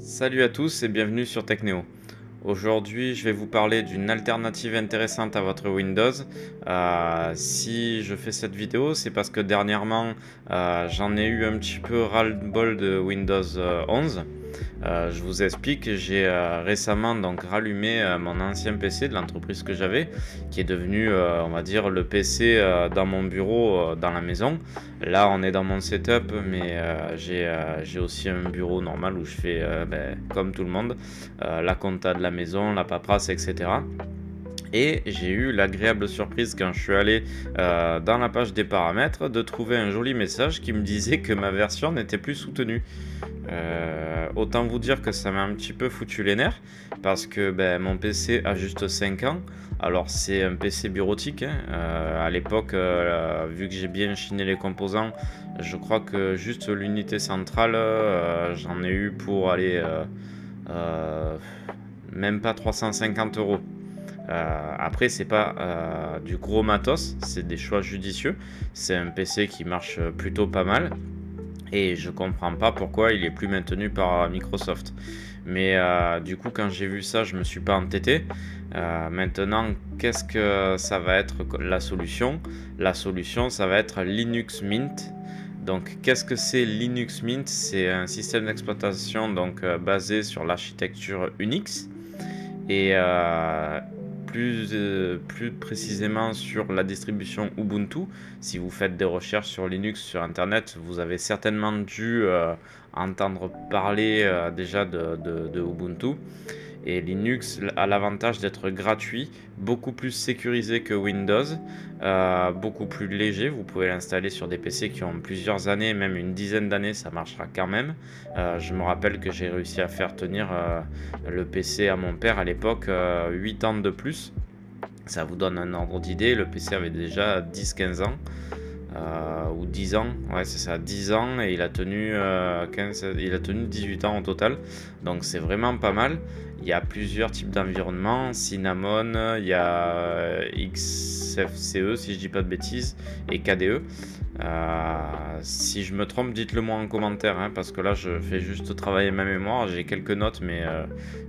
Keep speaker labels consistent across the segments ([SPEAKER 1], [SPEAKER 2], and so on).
[SPEAKER 1] Salut à tous et bienvenue sur Technéo. Aujourd'hui, je vais vous parler d'une alternative intéressante à votre Windows. Si je fais cette vidéo, c'est parce que dernièrement, j'en ai eu un petit peu ras-le-bol de Windows 11. Je vous explique, j'ai récemment donc rallumé mon ancien PC de l'entreprise que j'avais, qui est devenu, on va dire, le PC dans mon bureau dans la maison. Là, on est dans mon setup, mais j'ai aussi un bureau normal où je fais, comme tout le monde, la compta de la maison, la paperasse, etc. Et j'ai eu l'agréable surprise quand je suis allé dans la page des paramètres de trouver un joli message qui me disait que ma version n'était plus soutenue. Autant vous dire que ça m'a un petit peu foutu les nerfs parce que mon PC a juste 5 ans. Alors c'est un PC bureautique, hein. À l'époque, vu que j'ai bien chiné les composants, je crois que juste l'unité centrale, j'en ai eu pour aller même pas 350 euros. Après, c'est pas du gros matos, c'est des choix judicieux. C'est un PC qui marche plutôt pas mal. Et je comprends pas pourquoi il est plus maintenu par Microsoft. Mais du coup, quand j'ai vu ça, je me suis pas entêté. Maintenant, qu'est-ce que ça va être la solution? La solution, ça va être Linux Mint. Donc, qu'est-ce que c'est Linux Mint? C'est un système d'exploitation donc basé sur l'architecture Unix et plus précisément sur la distribution Ubuntu. Si vous faites des recherches sur Linux sur internet, vous avez certainement dû entendre parler déjà de Ubuntu. Et Linux a l'avantage d'être gratuit, beaucoup plus sécurisé que Windows, beaucoup plus léger. Vous pouvez l'installer sur des PC qui ont plusieurs années, même une dizaine d'années, ça marchera quand même. Je me rappelle que j'ai réussi à faire tenir le PC à mon père à l'époque 8 ans de plus. Ça vous donne un ordre d'idée, le PC avait déjà 10-15 ans. Ou 10 ans, ouais c'est ça, 10 ans et il a tenu 18 ans au total, donc c'est vraiment pas mal. Il y a plusieurs types d'environnements, Cinnamon, il y a XFCE si je dis pas de bêtises et KDE. Si je me trompe, dites-le moi en commentaire, hein, parce que là je fais juste travailler ma mémoire, j'ai quelques notes mais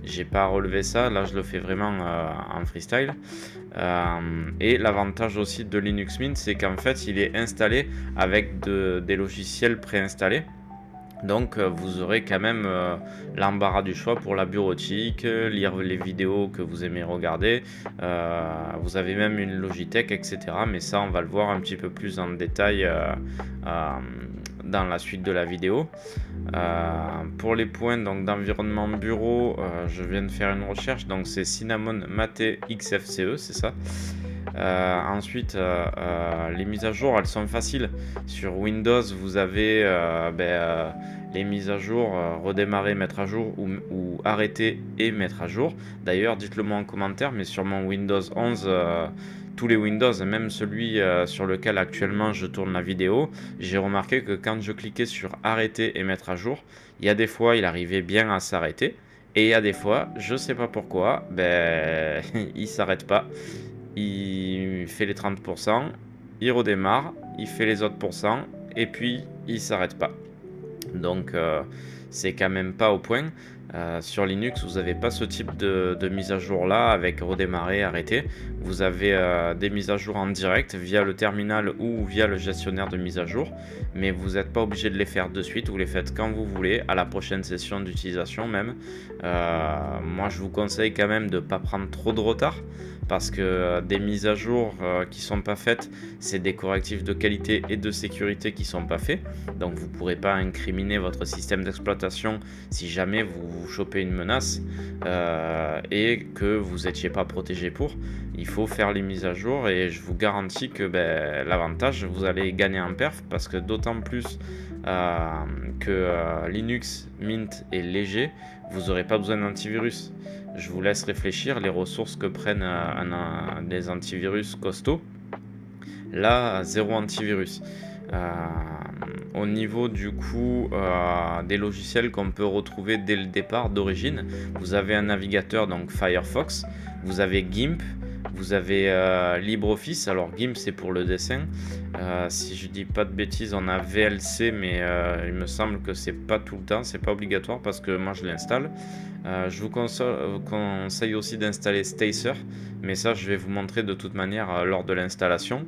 [SPEAKER 1] j'ai pas relevé ça, là je le fais vraiment en freestyle. Et l'avantage aussi de Linux Mint, c'est qu'en fait il est installé avec des logiciels préinstallés. Donc vous aurez quand même l'embarras du choix pour la bureautique, lire les vidéos que vous aimez regarder. Vous avez même une Logitech, etc. Mais ça, on va le voir un petit peu plus en détail dans la suite de la vidéo. Pour les points d'environnement bureau, je viens de faire une recherche. Donc c'est Cinnamon Mate XFCE, c'est ça. Ensuite, les mises à jour, elles sont faciles. Sur Windows, vous avez les mises à jour, redémarrer, mettre à jour ou arrêter et mettre à jour. D'ailleurs, dites-le moi en commentaire, mais sur mon Windows 11, tous les Windows, même celui sur lequel actuellement je tourne la vidéo, j'ai remarqué que quand je cliquais sur arrêter et mettre à jour, il y a des fois, il arrivait bien à s'arrêter. Et il y a des fois, je sais pas pourquoi, il s'arrête pas. Il fait les 30%, il redémarre, il fait les autres pourcents, et puis il s'arrête pas. Donc c'est quand même pas au point. Sur Linux, vous n'avez pas ce type de mise à jour là avec redémarrer, arrêter. Vous avez des mises à jour en direct via le terminal ou via le gestionnaire de mise à jour, mais vous n'êtes pas obligé de les faire de suite, vous les faites quand vous voulez, à la prochaine session d'utilisation même. Moi je vous conseille quand même de ne pas prendre trop de retard, parce que des mises à jour qui sont pas faites, c'est des correctifs de qualité et de sécurité qui sont pas faits. Donc vous pourrez pas incriminer votre système d'exploitation si jamais vous chopez une menace et que vous n'étiez pas protégé pour. Il faut faire les mises à jour et je vous garantis que l'avantage, vous allez gagner en perf, parce que d'autant plus que Linux Mint est léger, vous n'aurez pas besoin d'antivirus. Je vous laisse réfléchir les ressources que prennent des antivirus costauds. Là, zéro antivirus. Au niveau du coup des logiciels qu'on peut retrouver dès le départ d'origine, vous avez un navigateur, donc Firefox, vous avez GIMP, Vous avez LibreOffice, alors GIMP c'est pour le dessin, si je dis pas de bêtises on a VLC, mais il me semble que c'est pas tout le temps, c'est pas obligatoire parce que moi je l'installe. Je vous conseille aussi d'installer Stacer, mais ça je vais vous montrer de toute manière lors de l'installation.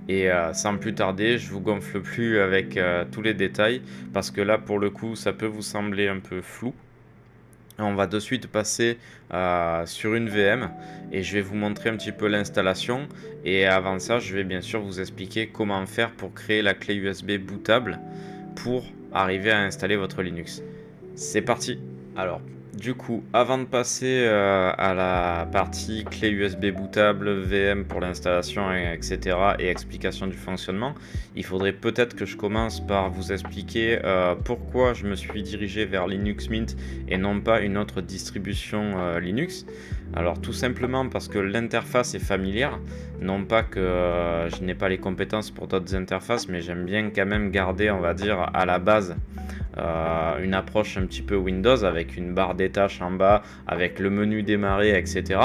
[SPEAKER 1] Et sans plus tarder, je vous gonfle plus avec tous les détails, parce que là pour le coup ça peut vous sembler un peu flou. On va de suite passer sur une VM et je vais vous montrer un petit peu l'installation, et avant ça je vais bien sûr vous expliquer comment faire pour créer la clé USB bootable pour arriver à installer votre Linux. C'est parti. Alors du coup, avant de passer à la partie clé USB bootable, VM pour l'installation, etc. et explication du fonctionnement, il faudrait peut-être que je commence par vous expliquer pourquoi je me suis dirigé vers Linux Mint et non pas une autre distribution Linux. Alors tout simplement parce que l'interface est familière, non pas que je n'ai pas les compétences pour d'autres interfaces, mais j'aime bien quand même garder, on va dire, à la base une approche un petit peu Windows, avec une barre des tâches en bas, avec le menu démarrer, etc.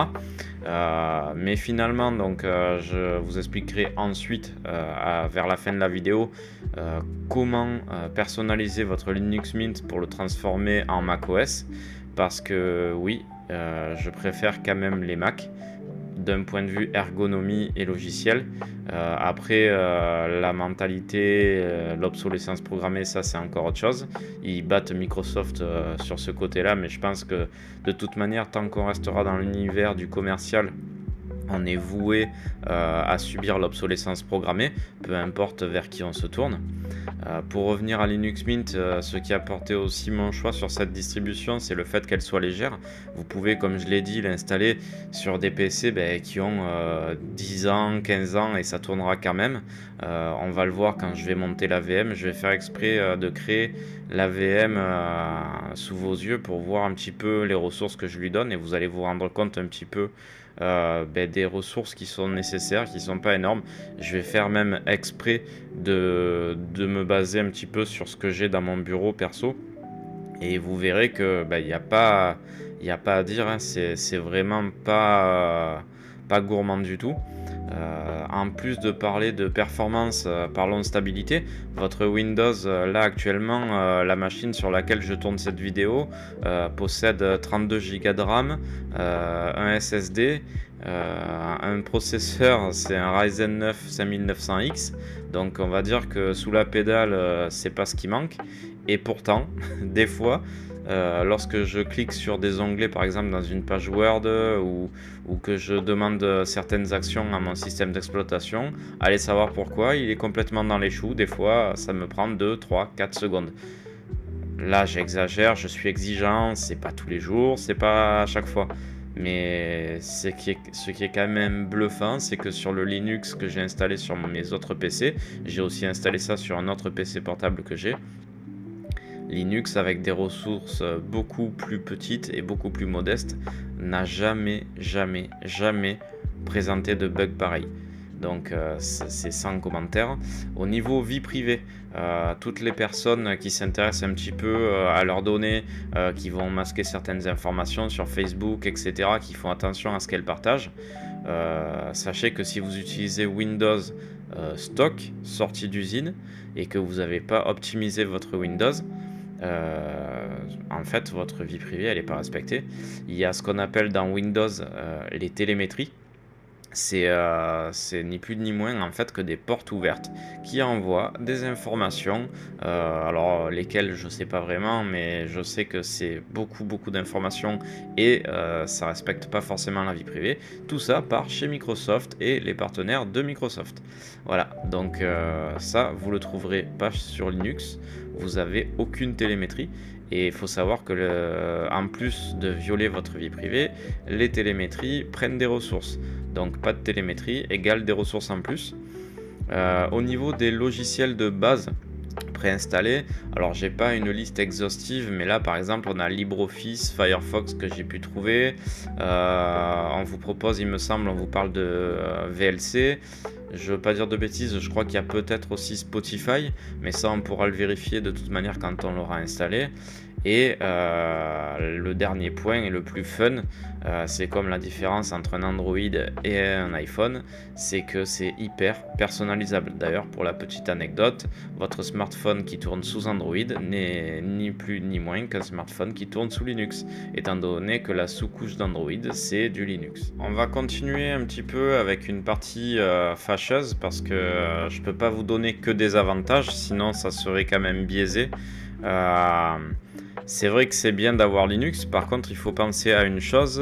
[SPEAKER 1] Mais finalement, donc, je vous expliquerai ensuite, vers la fin de la vidéo, comment personnaliser votre Linux Mint pour le transformer en macOS, parce que oui, je préfère quand même les Mac d'un point de vue ergonomie et logiciel. Après, la mentalité, l'obsolescence programmée, ça c'est encore autre chose. Ils battent Microsoft sur ce côté-là, mais je pense que de toute manière, tant qu'on restera dans l'univers du commercial, on est voué à subir l'obsolescence programmée, peu importe vers qui on se tourne. Pour revenir à Linux Mint, ce qui a porté aussi mon choix sur cette distribution, c'est le fait qu'elle soit légère. Vous pouvez, comme je l'ai dit, l'installer sur des PC qui ont 10 ans, 15 ans, et ça tournera quand même. On va le voir quand je vais monter la VM. Je vais faire exprès de créer la VM sous vos yeux pour voir un petit peu les ressources que je lui donne, et vous allez vous rendre compte un petit peu des ressources qui sont nécessaires, qui sont pas énormes. Je vais faire même exprès de me baser un petit peu sur ce que j'ai dans mon bureau perso, et vous verrez que il n'y a pas à dire, hein. C'est vraiment pas gourmand du tout. En plus de parler de performance, parlons de stabilité. Votre Windows, là actuellement, la machine sur laquelle je tourne cette vidéo possède 32 Go de RAM, un SSD, un processeur, c'est un Ryzen 9 5900X. Donc on va dire que sous la pédale, c'est pas ce qui manque. Et pourtant, des fois, lorsque je clique sur des onglets, par exemple dans une page Word, ou que je demande certaines actions à mon système d'exploitation, allez savoir pourquoi, il est complètement dans les choux. Des fois, ça me prend 2, 3, 4 secondes. Là, j'exagère, je suis exigeant, c'est pas tous les jours, c'est pas à chaque fois. Mais ce qui est quand même bluffant, c'est que sur le Linux que j'ai installé sur mes autres PC, j'ai aussi installé ça sur un autre PC portable que j'ai. Linux, avec des ressources beaucoup plus petites et beaucoup plus modestes, n'a jamais présenté de bug pareil. Donc c'est sans commentaire. Au niveau vie privée, toutes les personnes qui s'intéressent un petit peu à leurs données, qui vont masquer certaines informations sur Facebook, etc., qui font attention à ce qu'elles partagent, sachez que si vous utilisez Windows stock, sortie d'usine, et que vous n'avez pas optimisé votre Windows, en fait votre vie privée elle n'est pas respectée. Il y a ce qu'on appelle dans Windows les télémétries. C'est ni plus ni moins en fait que des portes ouvertes qui envoient des informations, alors lesquelles je sais pas vraiment, mais je sais que c'est beaucoup d'informations, et ça respecte pas forcément la vie privée. Tout ça par chez Microsoft et les partenaires de Microsoft. Voilà, donc ça vous le trouverez pas sur Linux. Vous avez aucune télémétrie. Et il faut savoir que en plus de violer votre vie privée, les télémétries prennent des ressources. Donc pas de télémétrie égale des ressources en plus. Au niveau des logiciels de base préinstallés, alors j'ai pas une liste exhaustive, mais là par exemple on a LibreOffice, Firefox que j'ai pu trouver. On vous propose, il me semble, on vous parle de VLC. Je veux pas dire de bêtises, je crois qu'il y a peut-être aussi Spotify, mais ça on pourra le vérifier de toute manière quand on l'aura installé. Et le dernier point et le plus fun, c'est comme la différence entre un Android et un iPhone, c'est que c'est hyper personnalisable. D'ailleurs, pour la petite anecdote, votre smartphone qui tourne sous Android n'est ni plus ni moins qu'un smartphone qui tourne sous Linux, étant donné que la sous-couche d'Android, c'est du Linux. On va continuer un petit peu avec une partie fâcheuse, parce que je peux pas vous donner que des avantages, sinon ça serait quand même biaisé. C'est vrai que c'est bien d'avoir Linux, par contre il faut penser à une chose,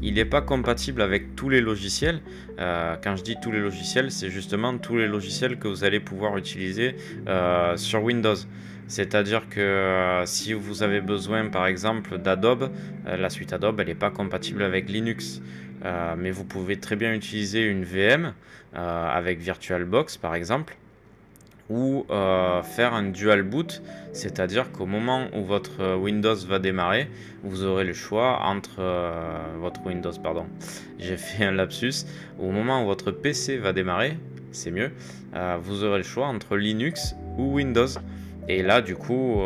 [SPEAKER 1] il n'est pas compatible avec tous les logiciels. Quand je dis tous les logiciels, c'est justement tous les logiciels que vous allez pouvoir utiliser sur Windows. C'est-à-dire que si vous avez besoin par exemple d'Adobe, la suite Adobe elle n'est pas compatible avec Linux. Mais vous pouvez très bien utiliser une VM avec VirtualBox par exemple, ou faire un dual boot, c'est-à-dire qu'au moment où votre Windows va démarrer, vous aurez le choix entre votre Windows, pardon, j'ai fait un lapsus, au moment où votre PC va démarrer, c'est mieux, vous aurez le choix entre Linux ou Windows, et là du coup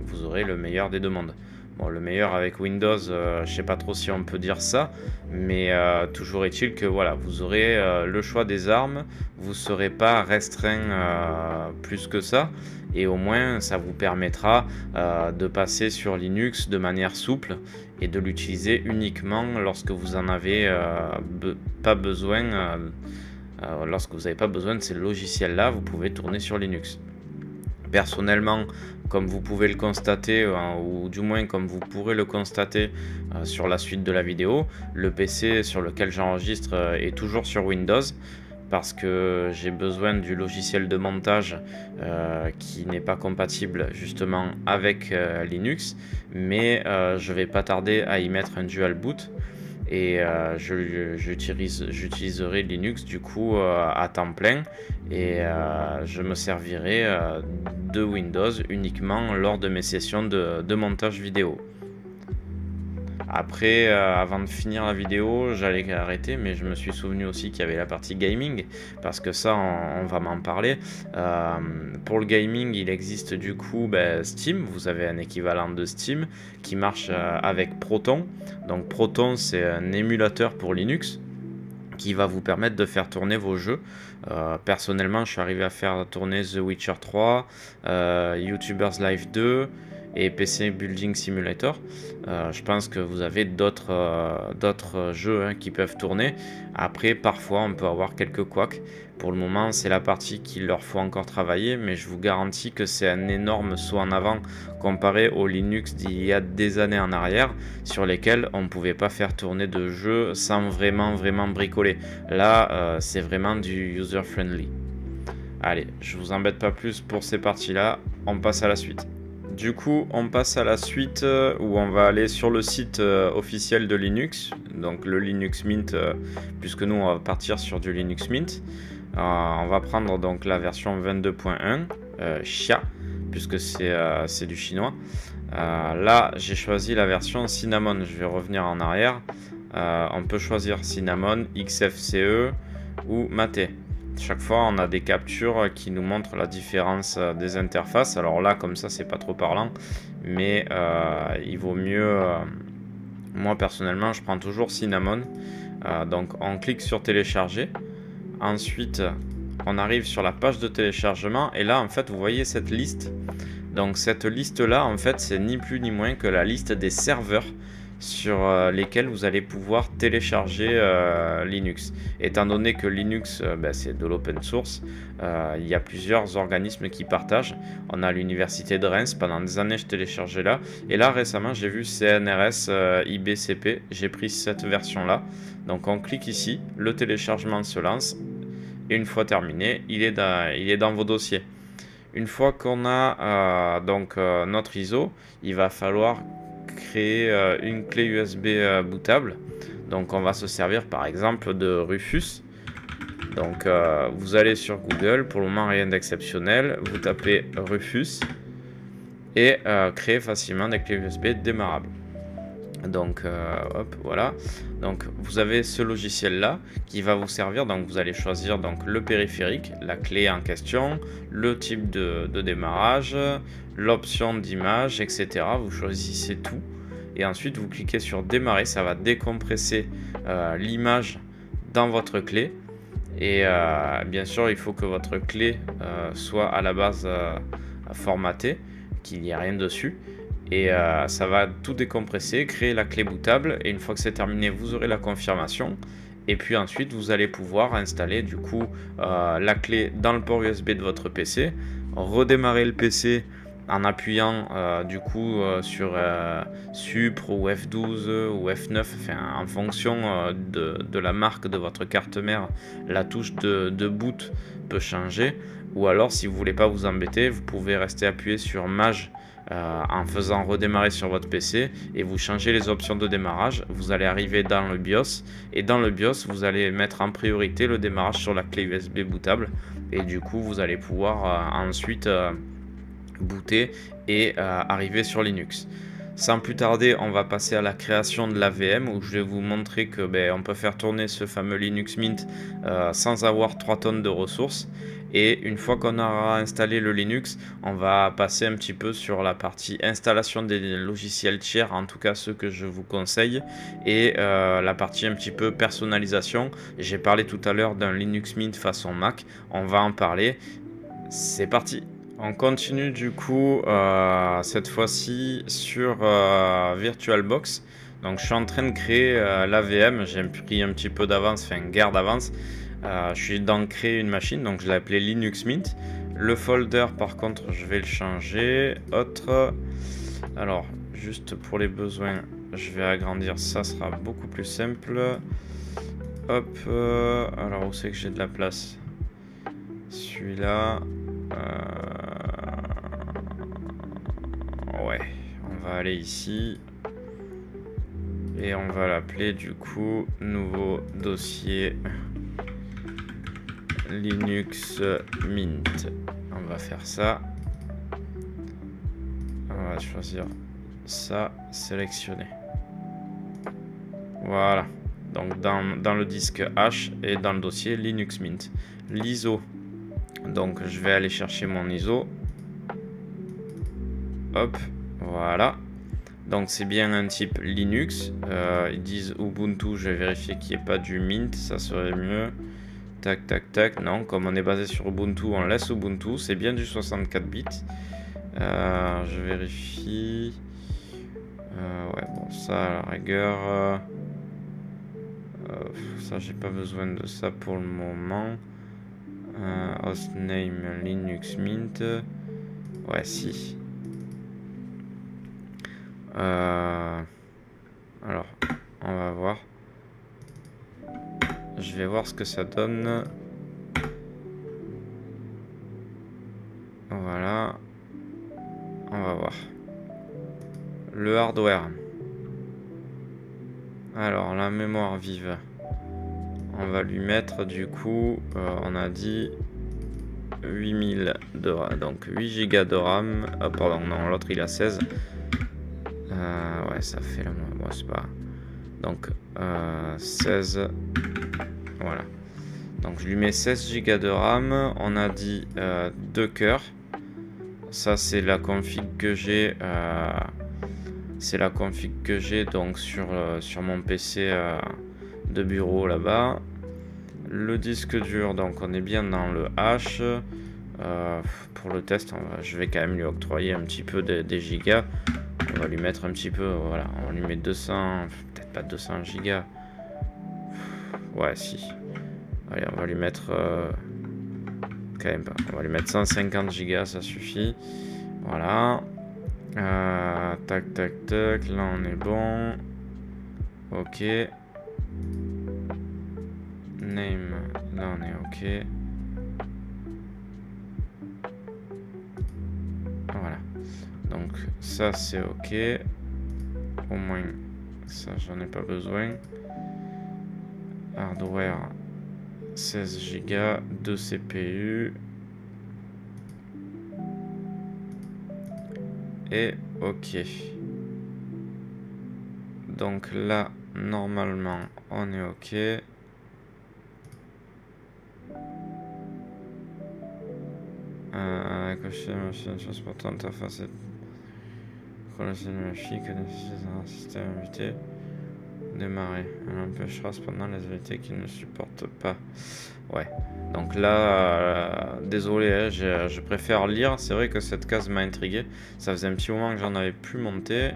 [SPEAKER 1] vous aurez le meilleur des deux mondes. Bon, le meilleur avec Windows, je sais pas trop si on peut dire ça, mais toujours est-il que voilà, vous aurez le choix des armes, vous ne serez pas restreint plus que ça, et au moins ça vous permettra de passer sur Linux de manière souple et de l'utiliser uniquement lorsque vous en avez pas besoin. Lorsque vous n'avez pas besoin de ces logiciels-là, vous pouvez tourner sur Linux. Personnellement, comme vous pouvez le constater, ou du moins comme vous pourrez le constater sur la suite de la vidéo, le PC sur lequel j'enregistre est toujours sur Windows, parce que j'ai besoin du logiciel de montage qui n'est pas compatible justement avec Linux, mais je vais pas tarder à y mettre un dual boot. Et j'utiliserai Linux du coup à temps plein, et je me servirai de Windows uniquement lors de mes sessions de montage vidéo. Après, avant de finir la vidéo, j'allais arrêter, mais je me suis souvenu aussi qu'il y avait la partie gaming, parce que ça, on va m'en parler. Pour le gaming, il existe du coup Steam, vous avez un équivalent de Steam qui marche avec Proton. Donc Proton, c'est un émulateur pour Linux qui va vous permettre de faire tourner vos jeux. Personnellement, je suis arrivé à faire tourner The Witcher 3, YouTubers Live 2, et PC Building Simulator. Je pense que vous avez d'autres jeux qui peuvent tourner. Après, parfois, on peut avoir quelques couacs. Pour le moment, c'est la partie qu'il leur faut encore travailler, mais je vous garantis que c'est un énorme saut en avant comparé au Linux d'il y a des années en arrière, sur lesquels on ne pouvait pas faire tourner de jeux sans vraiment bricoler. Là, c'est vraiment du user-friendly. Allez, je vous embête pas plus pour ces parties-là, on passe à la suite. Du coup, on passe à la suite où on va aller sur le site officiel de Linux, donc le Linux Mint, puisque nous on va partir sur du Linux Mint. On va prendre donc la version 22.1, Xia, puisque c'est du chinois. Là, j'ai choisi la version Cinnamon, je vais revenir en arrière. On peut choisir Cinnamon, XFCE ou Mate. Chaque fois, on a des captures qui nous montrent la différence des interfaces. Alors là, comme ça, c'est pas trop parlant, mais il vaut mieux. Moi, personnellement, je prends toujours Cinnamon. Donc, on clique sur télécharger. Ensuite, on arrive sur la page de téléchargement. Et là, en fait, vous voyez cette liste. Donc, cette liste-là, en fait, c'est ni plus ni moins que la liste des serveurs sur lesquels vous allez pouvoir télécharger Linux. Étant donné que Linux c'est de l'open source, il y a plusieurs organismes qui partagent. On a l'université de Reims, pendant des années je téléchargeais là, et là récemment j'ai vu CNRS IBCP, j'ai pris cette version là. Donc on clique ici, le téléchargement se lance, et une fois terminé, il est dans vos dossiers. Une fois qu'on a notre ISO, il va falloir créer une clé USB bootable. Donc on va se servir par exemple de Rufus. Donc vous allez sur Google, pour le moment rien d'exceptionnel, vous tapez Rufus et créer facilement des clés USB démarrables. Donc, hop, voilà. Donc, vous avez ce logiciel-là qui va vous servir. Donc, vous allez choisir donc, le périphérique, la clé en question, le type de démarrage, l'option d'image, etc. Vous choisissez tout. Et ensuite, vous cliquez sur démarrer. Ça va décompresser l'image dans votre clé. Et bien sûr, il faut que votre clé soit à la base formatée, qu'il n'y ait rien dessus. Et ça va tout décompresser, créer la clé bootable. Et une fois que c'est terminé, vous aurez la confirmation. Et puis ensuite, vous allez pouvoir installer du coup la clé dans le port USB de votre PC, redémarrer le PC en appuyant du coup sur Supr ou F12 ou F9, enfin, en fonction de la marque de votre carte mère, la touche de boot peut changer. Ou alors, si vous voulez pas vous embêter, vous pouvez rester appuyé sur Maj en faisant redémarrer sur votre PC et vous changez les options de démarrage. Vous allez arriver dans le BIOS et dans le BIOS, vous allez mettre en priorité le démarrage sur la clé USB bootable et du coup, vous allez pouvoir ensuite booter et arriver sur Linux. Sans plus tarder, on va passer à la création de la VM où je vais vous montrer que on peut faire tourner ce fameux Linux Mint sans avoir 3 tonnes de ressources. Et une fois qu'on aura installé le Linux, on va passer un petit peu sur la partie installation des logiciels tiers, en tout cas ceux que je vous conseille, et la partie un petit peu personnalisation. J'ai parlé tout à l'heure d'un Linux Mint façon Mac, on va en parler. C'est parti! On continue du coup cette fois-ci sur VirtualBox. Donc je suis en train de créer la VM, j'ai pris un petit peu d'avance, enfin garde d'avance. Je suis dans créer une machine, donc je l'ai appelé Linux Mint. Le folder par contre je vais le changer. Autre. Alors juste pour les besoins, je vais agrandir, ça sera beaucoup plus simple. Hop, alors où c'est que j'ai de la place? Celui-là. Ouais, on va aller ici et on va l'appeler du coup nouveau dossier Linux Mint. On va faire ça. On va choisir ça, sélectionner. Voilà. Donc dans le disque H et dans le dossier Linux Mint. L'ISO. Donc je vais aller chercher mon ISO. Hop, voilà. Donc c'est bien un type Linux. Ils disent Ubuntu, je vais vérifier qu'il n'y ait pas du Mint, ça serait mieux. Tac, tac, tac. Non, comme on est basé sur Ubuntu, on laisse Ubuntu. C'est bien du 64 bits. Je vérifie. Ouais, bon, ça à la rigueur. Ça, j'ai pas besoin de ça pour le moment. Hostname Linux Mint. Ouais, si. Alors, on va voir. Je vais voir ce que ça donne. Voilà. On va voir. Le hardware. Alors, la mémoire vive. On va lui mettre du coup, on a dit 8000 de RAM. Donc 8 Go de RAM. Ah, pardon, non, l'autre il a 16. Ouais, ça fait la moins. Bon, c'est pas. Donc 16. Voilà. Donc je lui mets 16 Go de RAM. On a dit 2 cœurs. Ça, c'est la config que j'ai. C'est la config que j'ai donc sur mon PC de bureau là-bas. Le disque dur, donc on est bien dans le H. Pour le test, je vais quand même lui octroyer un petit peu des gigas. On va lui mettre un petit peu, voilà, on lui met 200, peut-être pas 200 gigas. Ouais, si. Allez, on va lui mettre quand même pas. On va lui mettre 150 gigas, ça suffit. Voilà. Tac, tac, tac. Là, on est bon. Ok. Name. Là, on est ok. Voilà. Donc, ça, c'est ok. Au moins, ça, j'en ai pas besoin. Hardware, 16 Go, 2 CPU. Et ok. donc là, normalement, on est OK. Cocher la machine transportant interface relation numérique un système invité. Démarrer. Elle empêchera cependant les invités qui ne supportent pas. Ouais. Donc là, désolé, hein, je préfère lire. C'est vrai que cette case m'a intrigué. Ça faisait un petit moment que j'en avais plus monté.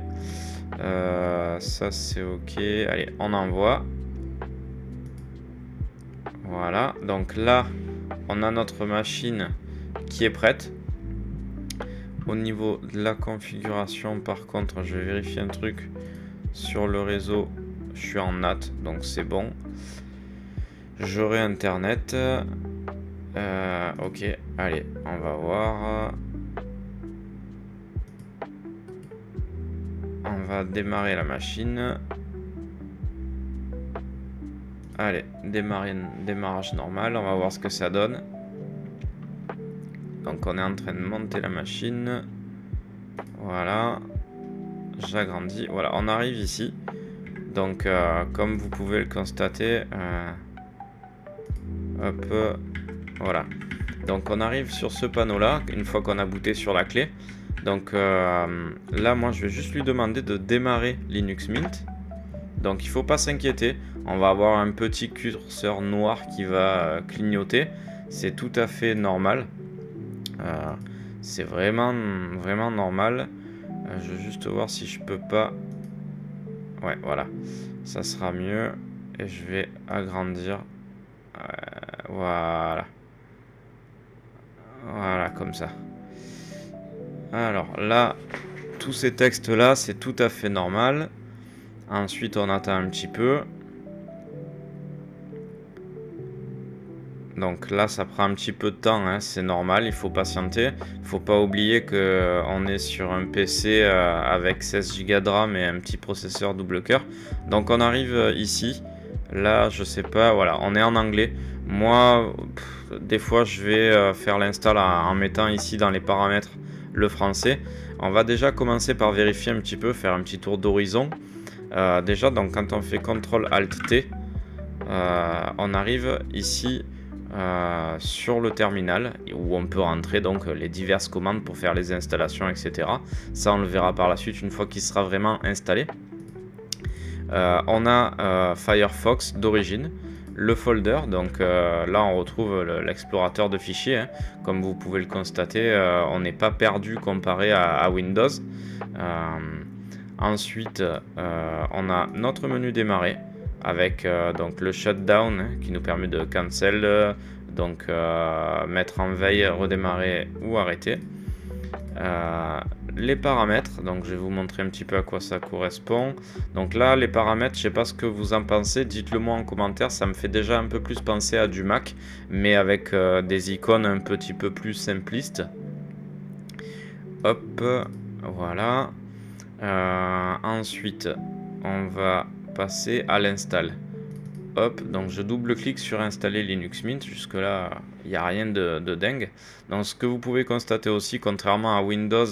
[SPEAKER 1] Ça c'est OK. Allez, on envoie. Voilà. Donc là, on a notre machine qui est prête. Au niveau de la configuration, par contre, je vais vérifier un truc sur le réseau. Je suis en NAT, donc c'est bon. J'aurai internet. OK, allez, on va voir. On va démarrer la machine. Allez, démarrage normal. On va voir ce que ça donne. Donc on est en train de monter la machine. Voilà. J'agrandis. Voilà, on arrive ici. Donc comme vous pouvez le constater, hop, voilà. Donc on arrive sur ce panneau là, une fois qu'on a booté sur la clé. Donc là moi je vais juste lui demander de démarrer Linux Mint. Donc il ne faut pas s'inquiéter, on va avoir un petit curseur noir qui va clignoter. C'est tout à fait normal. C'est vraiment normal. Je vais juste voir si je peux pas. Ouais, voilà, ça sera mieux. Et je vais agrandir. Voilà. Voilà, comme ça. Alors là, tous ces textes là, c'est tout à fait normal. Ensuite, on attend un petit peu. Donc là, ça prend un petit peu de temps, hein, c'est normal, il faut patienter. Il ne faut pas oublier qu'on est sur un PC avec 16 Go de RAM et un petit processeur double cœur. Donc on arrive ici. Là, je sais pas, voilà, on est en anglais. Moi, des fois, je vais faire l'install en mettant ici dans les paramètres le français. On va déjà commencer par vérifier un petit peu, faire un petit tour d'horizon. Déjà, donc quand on fait CTRL-ALT-T, on arrive ici sur le terminal où on peut rentrer donc les diverses commandes pour faire les installations, etc. Ça, on le verra par la suite une fois qu'il sera vraiment installé. On a Firefox d'origine, le folder, donc là on retrouve l'explorateur de fichiers, hein. Comme vous pouvez le constater, on n'est pas perdu comparé à Windows. Ensuite, on a notre menu démarrer avec donc le shutdown, hein, qui nous permet de cancel, donc mettre en veille, redémarrer ou arrêter. Les paramètres, donc je vais vous montrer un petit peu à quoi ça correspond. Donc là, les paramètres, je sais pas ce que vous en pensez, dites-le moi en commentaire. Ça me fait déjà un peu plus penser à du Mac, mais avec des icônes un petit peu plus simplistes. Hop, voilà. Ensuite, on va passer à l'install. Hop, donc je double-clique sur installer Linux Mint. Jusque là, il n'y a rien de dingue. Donc ce que vous pouvez constater aussi, contrairement à Windows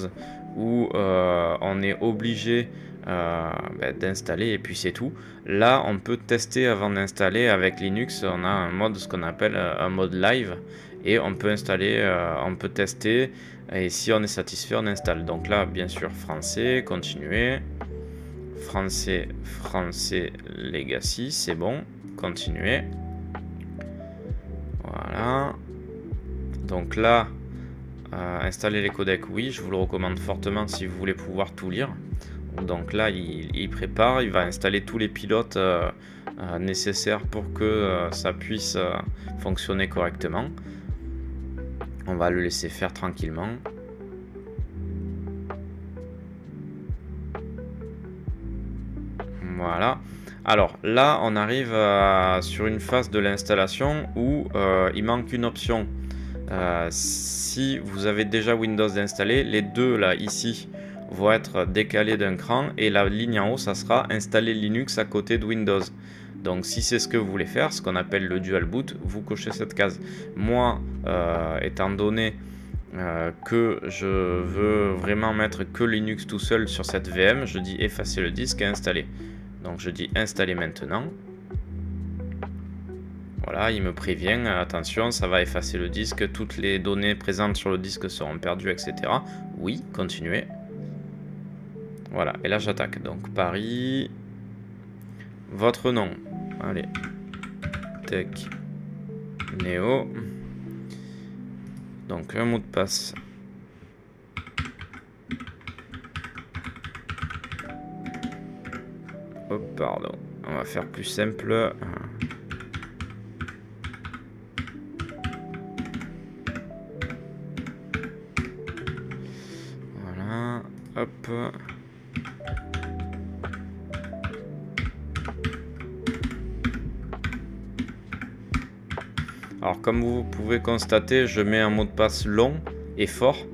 [SPEAKER 1] où on est obligé d'installer et puis c'est tout. Là, on peut tester avant d'installer. Avec Linux, on a un mode, ce qu'on appelle un mode live, et on peut installer, on peut tester, et si on est satisfait, on installe. Donc là, bien sûr, français, continuer. Français Legacy, c'est bon. Continuer. Voilà. Donc là, installer les codecs, oui, je vous le recommande fortement si vous voulez pouvoir tout lire. Donc là, il prépare, il va installer tous les pilotes nécessaires pour que ça puisse fonctionner correctement. On va le laisser faire tranquillement. Voilà. Alors là, on arrive sur une phase de l'installation où il manque une option. Si vous avez déjà Windows installé, les deux là ici vont être décalés d'un cran, et la ligne en haut, ça sera installer Linux à côté de Windows. Donc si c'est ce que vous voulez faire, ce qu'on appelle le dual boot, vous cochez cette case. Moi, étant donné que je veux vraiment mettre que Linux tout seul sur cette VM, je dis effacer le disque et installer. Donc je dis installer maintenant. Voilà, il me prévient, attention, ça va effacer le disque, toutes les données présentes sur le disque seront perdues, etc. Oui, continuez. Voilà, et là j'attaque. Donc Paris, votre nom. Allez, Tech Neo. Donc un mot de passe. Oh, pardon, on va faire plus simple. Voilà, hop. Alors comme vous pouvez constater, je mets un mot de passe long et fort.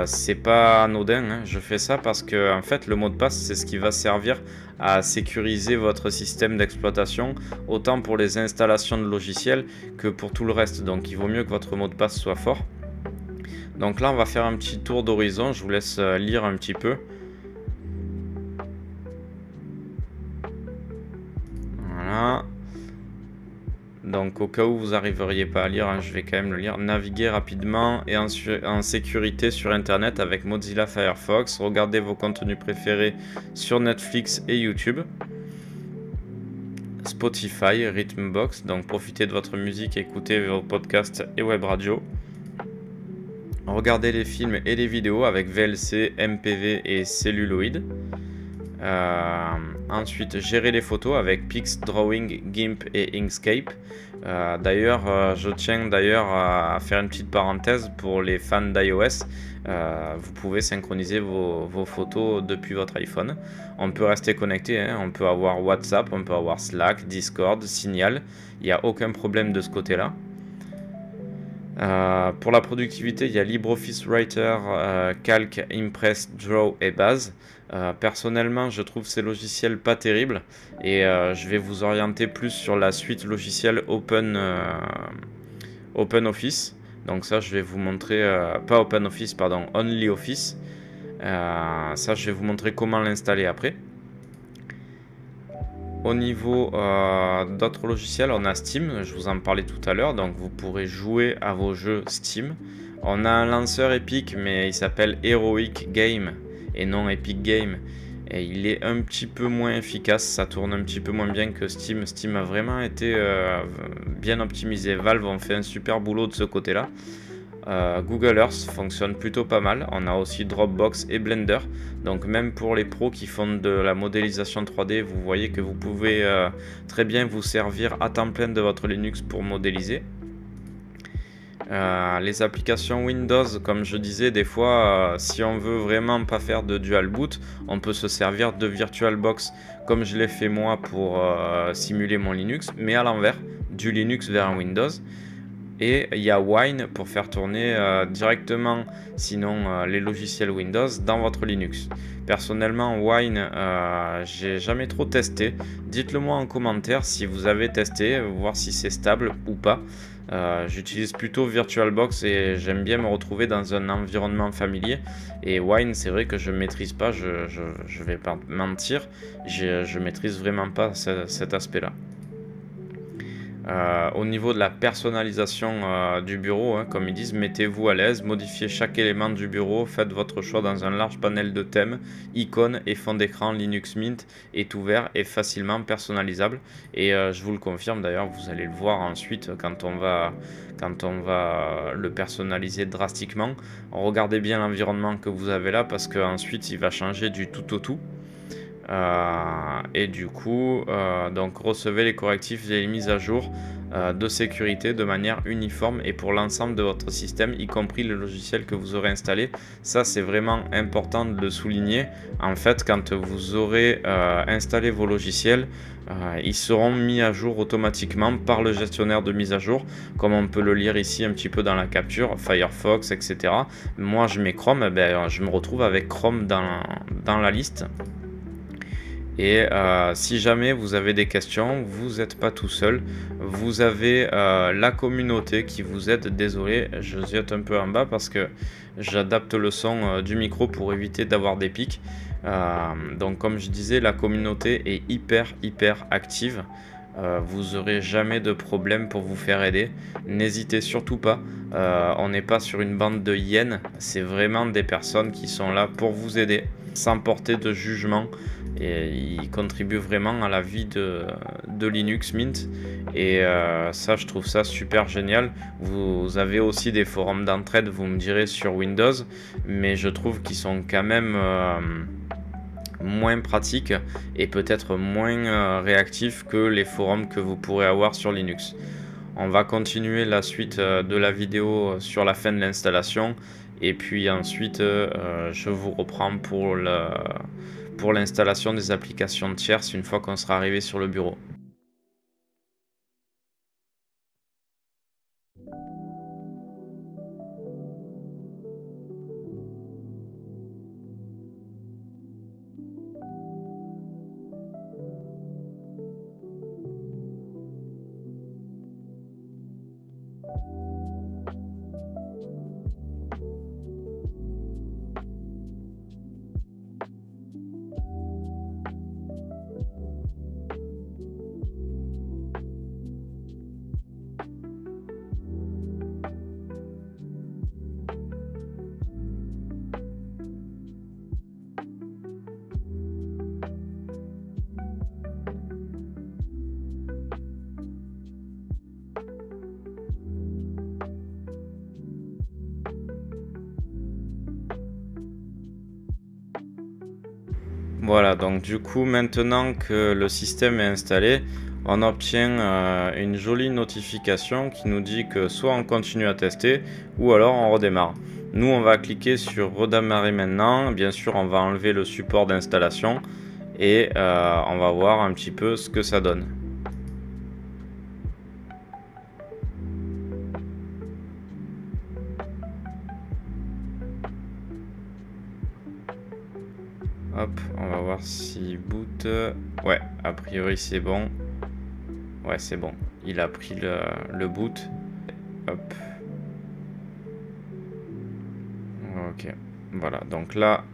[SPEAKER 1] C'est pas anodin, hein. Je fais ça parce que en fait le mot de passe c'est ce qui va servir à sécuriser votre système d'exploitation, autant pour les installations de logiciels que pour tout le reste. Donc il vaut mieux que votre mot de passe soit fort. Donc là on va faire un petit tour d'horizon, je vous laisse lire un petit peu. Voilà. Donc au cas où vous n'arriveriez pas à lire, hein, je vais quand même le lire. Naviguez rapidement et en sécurité sur Internet avec Mozilla Firefox. Regardez vos contenus préférés sur Netflix et YouTube. Spotify, Rhythmbox. Donc profitez de votre musique, écoutez vos podcasts et web radio. Regardez les films et les vidéos avec VLC, MPV et Celluloid. Ensuite, gérer les photos avec Pix, Drawing, GIMP et Inkscape. D'ailleurs, je tiens à faire une petite parenthèse pour les fans d'iOS. Vous pouvez synchroniser vos photos depuis votre iPhone. On peut rester connecté, hein. On peut avoir WhatsApp, on peut avoir Slack, Discord, Signal. Il n'y a aucun problème de ce côté-là. Pour la productivité, il y a LibreOffice Writer, Calc, Impress, Draw et Base. Personnellement, je trouve ces logiciels pas terribles et je vais vous orienter plus sur la suite logicielle OpenOffice. Donc ça, je vais vous montrer, pas OpenOffice, pardon, OnlyOffice. Ça, je vais vous montrer comment l'installer après. Au niveau d'autres logiciels, on a Steam, je vous en parlais tout à l'heure, donc vous pourrez jouer à vos jeux Steam. On a un lanceur Epic, mais il s'appelle Heroic Game et non Epic Game. Et il est un petit peu moins efficace, ça tourne un petit peu moins bien que Steam. Steam a vraiment été bien optimisé. Valve ont fait un super boulot de ce côté-là. Google Earth fonctionne plutôt pas mal. On a aussi Dropbox et Blender. Donc même pour les pros qui font de la modélisation 3D, vous voyez que vous pouvez très bien vous servir à temps plein de votre Linux pour modéliser. Les applications Windows, comme je disais, des fois, si on veut vraiment pas faire de dual boot, on peut se servir de VirtualBox comme je l'ai fait moi pour simuler mon Linux, mais à l'envers, du Linux vers un Windows. Et il y a Wine pour faire tourner directement, sinon les logiciels Windows dans votre Linux. Personnellement, Wine, j'ai jamais trop testé. Dites-le moi en commentaire si vous avez testé, voir si c'est stable ou pas. J'utilise plutôt VirtualBox et j'aime bien me retrouver dans un environnement familier. Et Wine, c'est vrai que je maîtrise pas, je vais pas mentir, je maîtrise vraiment pas cet aspect-là. Au niveau de la personnalisation du bureau, hein, comme ils disent, mettez-vous à l'aise, modifiez chaque élément du bureau, faites votre choix dans un large panel de thèmes, icônes et fond d'écran. Linux Mint est ouvert et facilement personnalisable. Et je vous le confirme d'ailleurs, vous allez le voir ensuite quand on va le personnaliser drastiquement. Regardez bien l'environnement que vous avez là parce qu'ensuite il va changer du tout au tout. Et du coup, donc recevez les correctifs et les mises à jour de sécurité de manière uniforme et pour l'ensemble de votre système, y compris le logiciel que vous aurez installé. Ça, c'est vraiment important de le souligner. En fait, quand vous aurez installé vos logiciels, ils seront mis à jour automatiquement par le gestionnaire de mise à jour, comme on peut le lire ici un petit peu dans la capture, Firefox, etc. Moi, je mets Chrome, ben, je me retrouve avec Chrome dans la liste. Et si jamais vous avez des questions, vous n'êtes pas tout seul. Vous avez la communauté qui vous aide. Désolé, je ziote un peu en bas parce que j'adapte le son du micro pour éviter d'avoir des pics. Donc comme je disais, la communauté est hyper active. Vous aurez jamais de problème pour vous faire aider. N'hésitez surtout pas. On n'est pas sur une bande de hyènes. C'est vraiment des personnes qui sont là pour vous aider, sans porter de jugement. Et ils contribuent vraiment à la vie de Linux Mint. Et ça, je trouve ça super génial. Vous avez aussi des forums d'entraide, vous me direz, sur Windows. Mais je trouve qu'ils sont quand même moins pratiques et peut-être moins réactifs que les forums que vous pourrez avoir sur Linux. On va continuer la suite de la vidéo sur la fin de l'installation et puis ensuite je vous reprends pour l'installation des applications tierces une fois qu'on sera arrivé sur le bureau. Voilà, donc du coup, maintenant que le système est installé, on obtient une jolie notification qui nous dit que soit on continue à tester ou alors on redémarre. Nous, on va cliquer sur redémarrer maintenant. Bien sûr, on va enlever le support d'installation et on va voir un petit peu ce que ça donne. Hop, on va voir si boot. Ouais, a priori c'est bon. Ouais, c'est bon. Il a pris le boot. Hop. Ok. Voilà, donc là,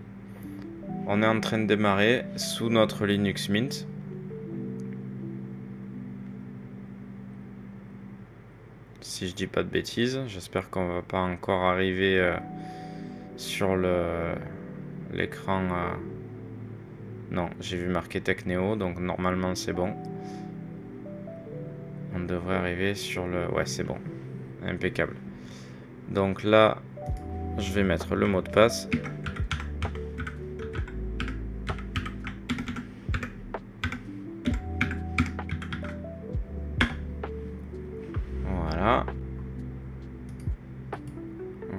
[SPEAKER 1] on est en train de démarrer sous notre Linux Mint. Si je dis pas de bêtises, j'espère qu'on va pas encore arriver sur l'écran. Non, j'ai vu marqué Techneo, donc normalement c'est bon. On devrait arriver sur le... Ouais, c'est bon. Impeccable. Donc là, je vais mettre le mot de passe. Voilà.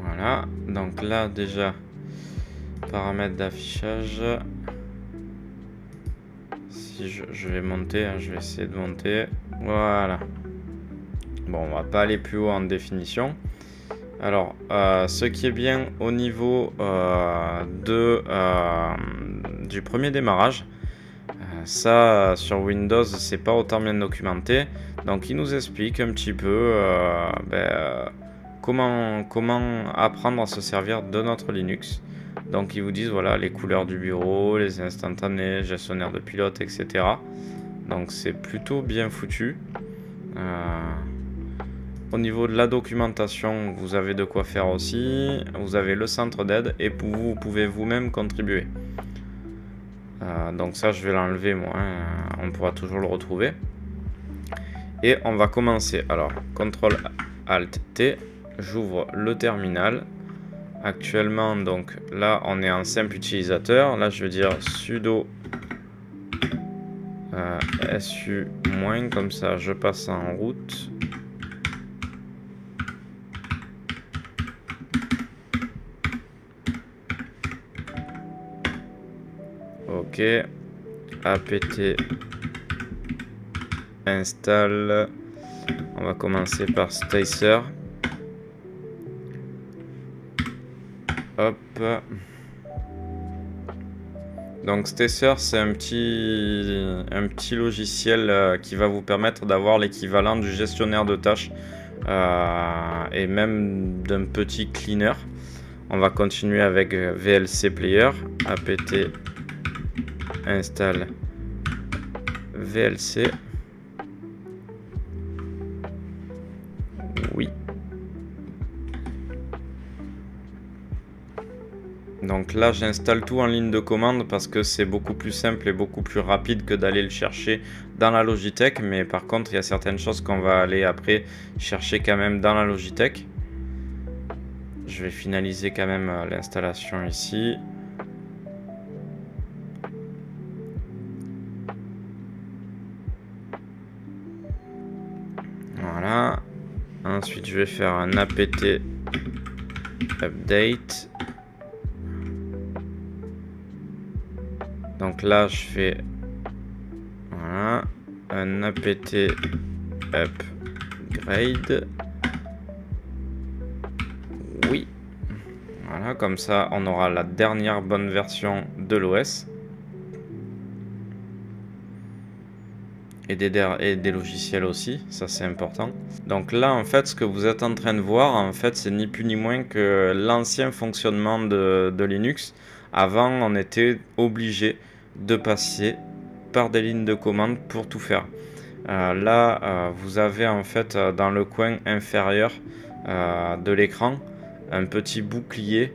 [SPEAKER 1] Voilà. Donc là, déjà, paramètres d'affichage. Si je vais monter, hein, je vais essayer de monter. Voilà. Bon, on va pas aller plus haut en définition. Alors, ce qui est bien au niveau du premier démarrage, ça sur Windows c'est pas autant bien documenté, donc il nous explique un petit peu comment apprendre à se servir de notre Linux. Donc ils vous disent voilà les couleurs du bureau, les instantanés, gestionnaire de pilote, etc. Donc c'est plutôt bien foutu. Au niveau de la documentation, vous avez de quoi faire aussi. Vous avez le centre d'aide et vous pouvez vous-même contribuer. Donc ça, je vais l'enlever moi. Hein. On pourra toujours le retrouver. Et on va commencer. Alors, CTRL-ALT-T. J'ouvre le terminal. Actuellement, donc là, on est en simple utilisateur. Là, je veux dire sudo su-, comme ça, je passe en route. Ok, apt install. On va commencer par Stacer. Hop. Donc Stacer, c'est un petit logiciel qui va vous permettre d'avoir l'équivalent du gestionnaire de tâches et même d'un petit cleaner. On va continuer avec VLC Player, apt install VLC. Oui. Donc là, j'installe tout en ligne de commande parce que c'est beaucoup plus simple et beaucoup plus rapide que d'aller le chercher dans la Logitech. Mais par contre, il y a certaines choses qu'on va aller après chercher quand même dans la Logitech. Je vais finaliser quand même l'installation ici. Voilà. Ensuite, je vais faire un apt update. Donc là, je fais voilà, un apt upgrade. Oui. Voilà, comme ça, on aura la dernière bonne version de l'OS. Et des logiciels aussi, ça c'est important. Donc là, en fait, ce que vous êtes en train de voir, en fait, c'est ni plus ni moins que l'ancien fonctionnement de Linux. Avant, on était obligé de passer par des lignes de commande pour tout faire. Là, vous avez en fait dans le coin inférieur de l'écran un petit bouclier.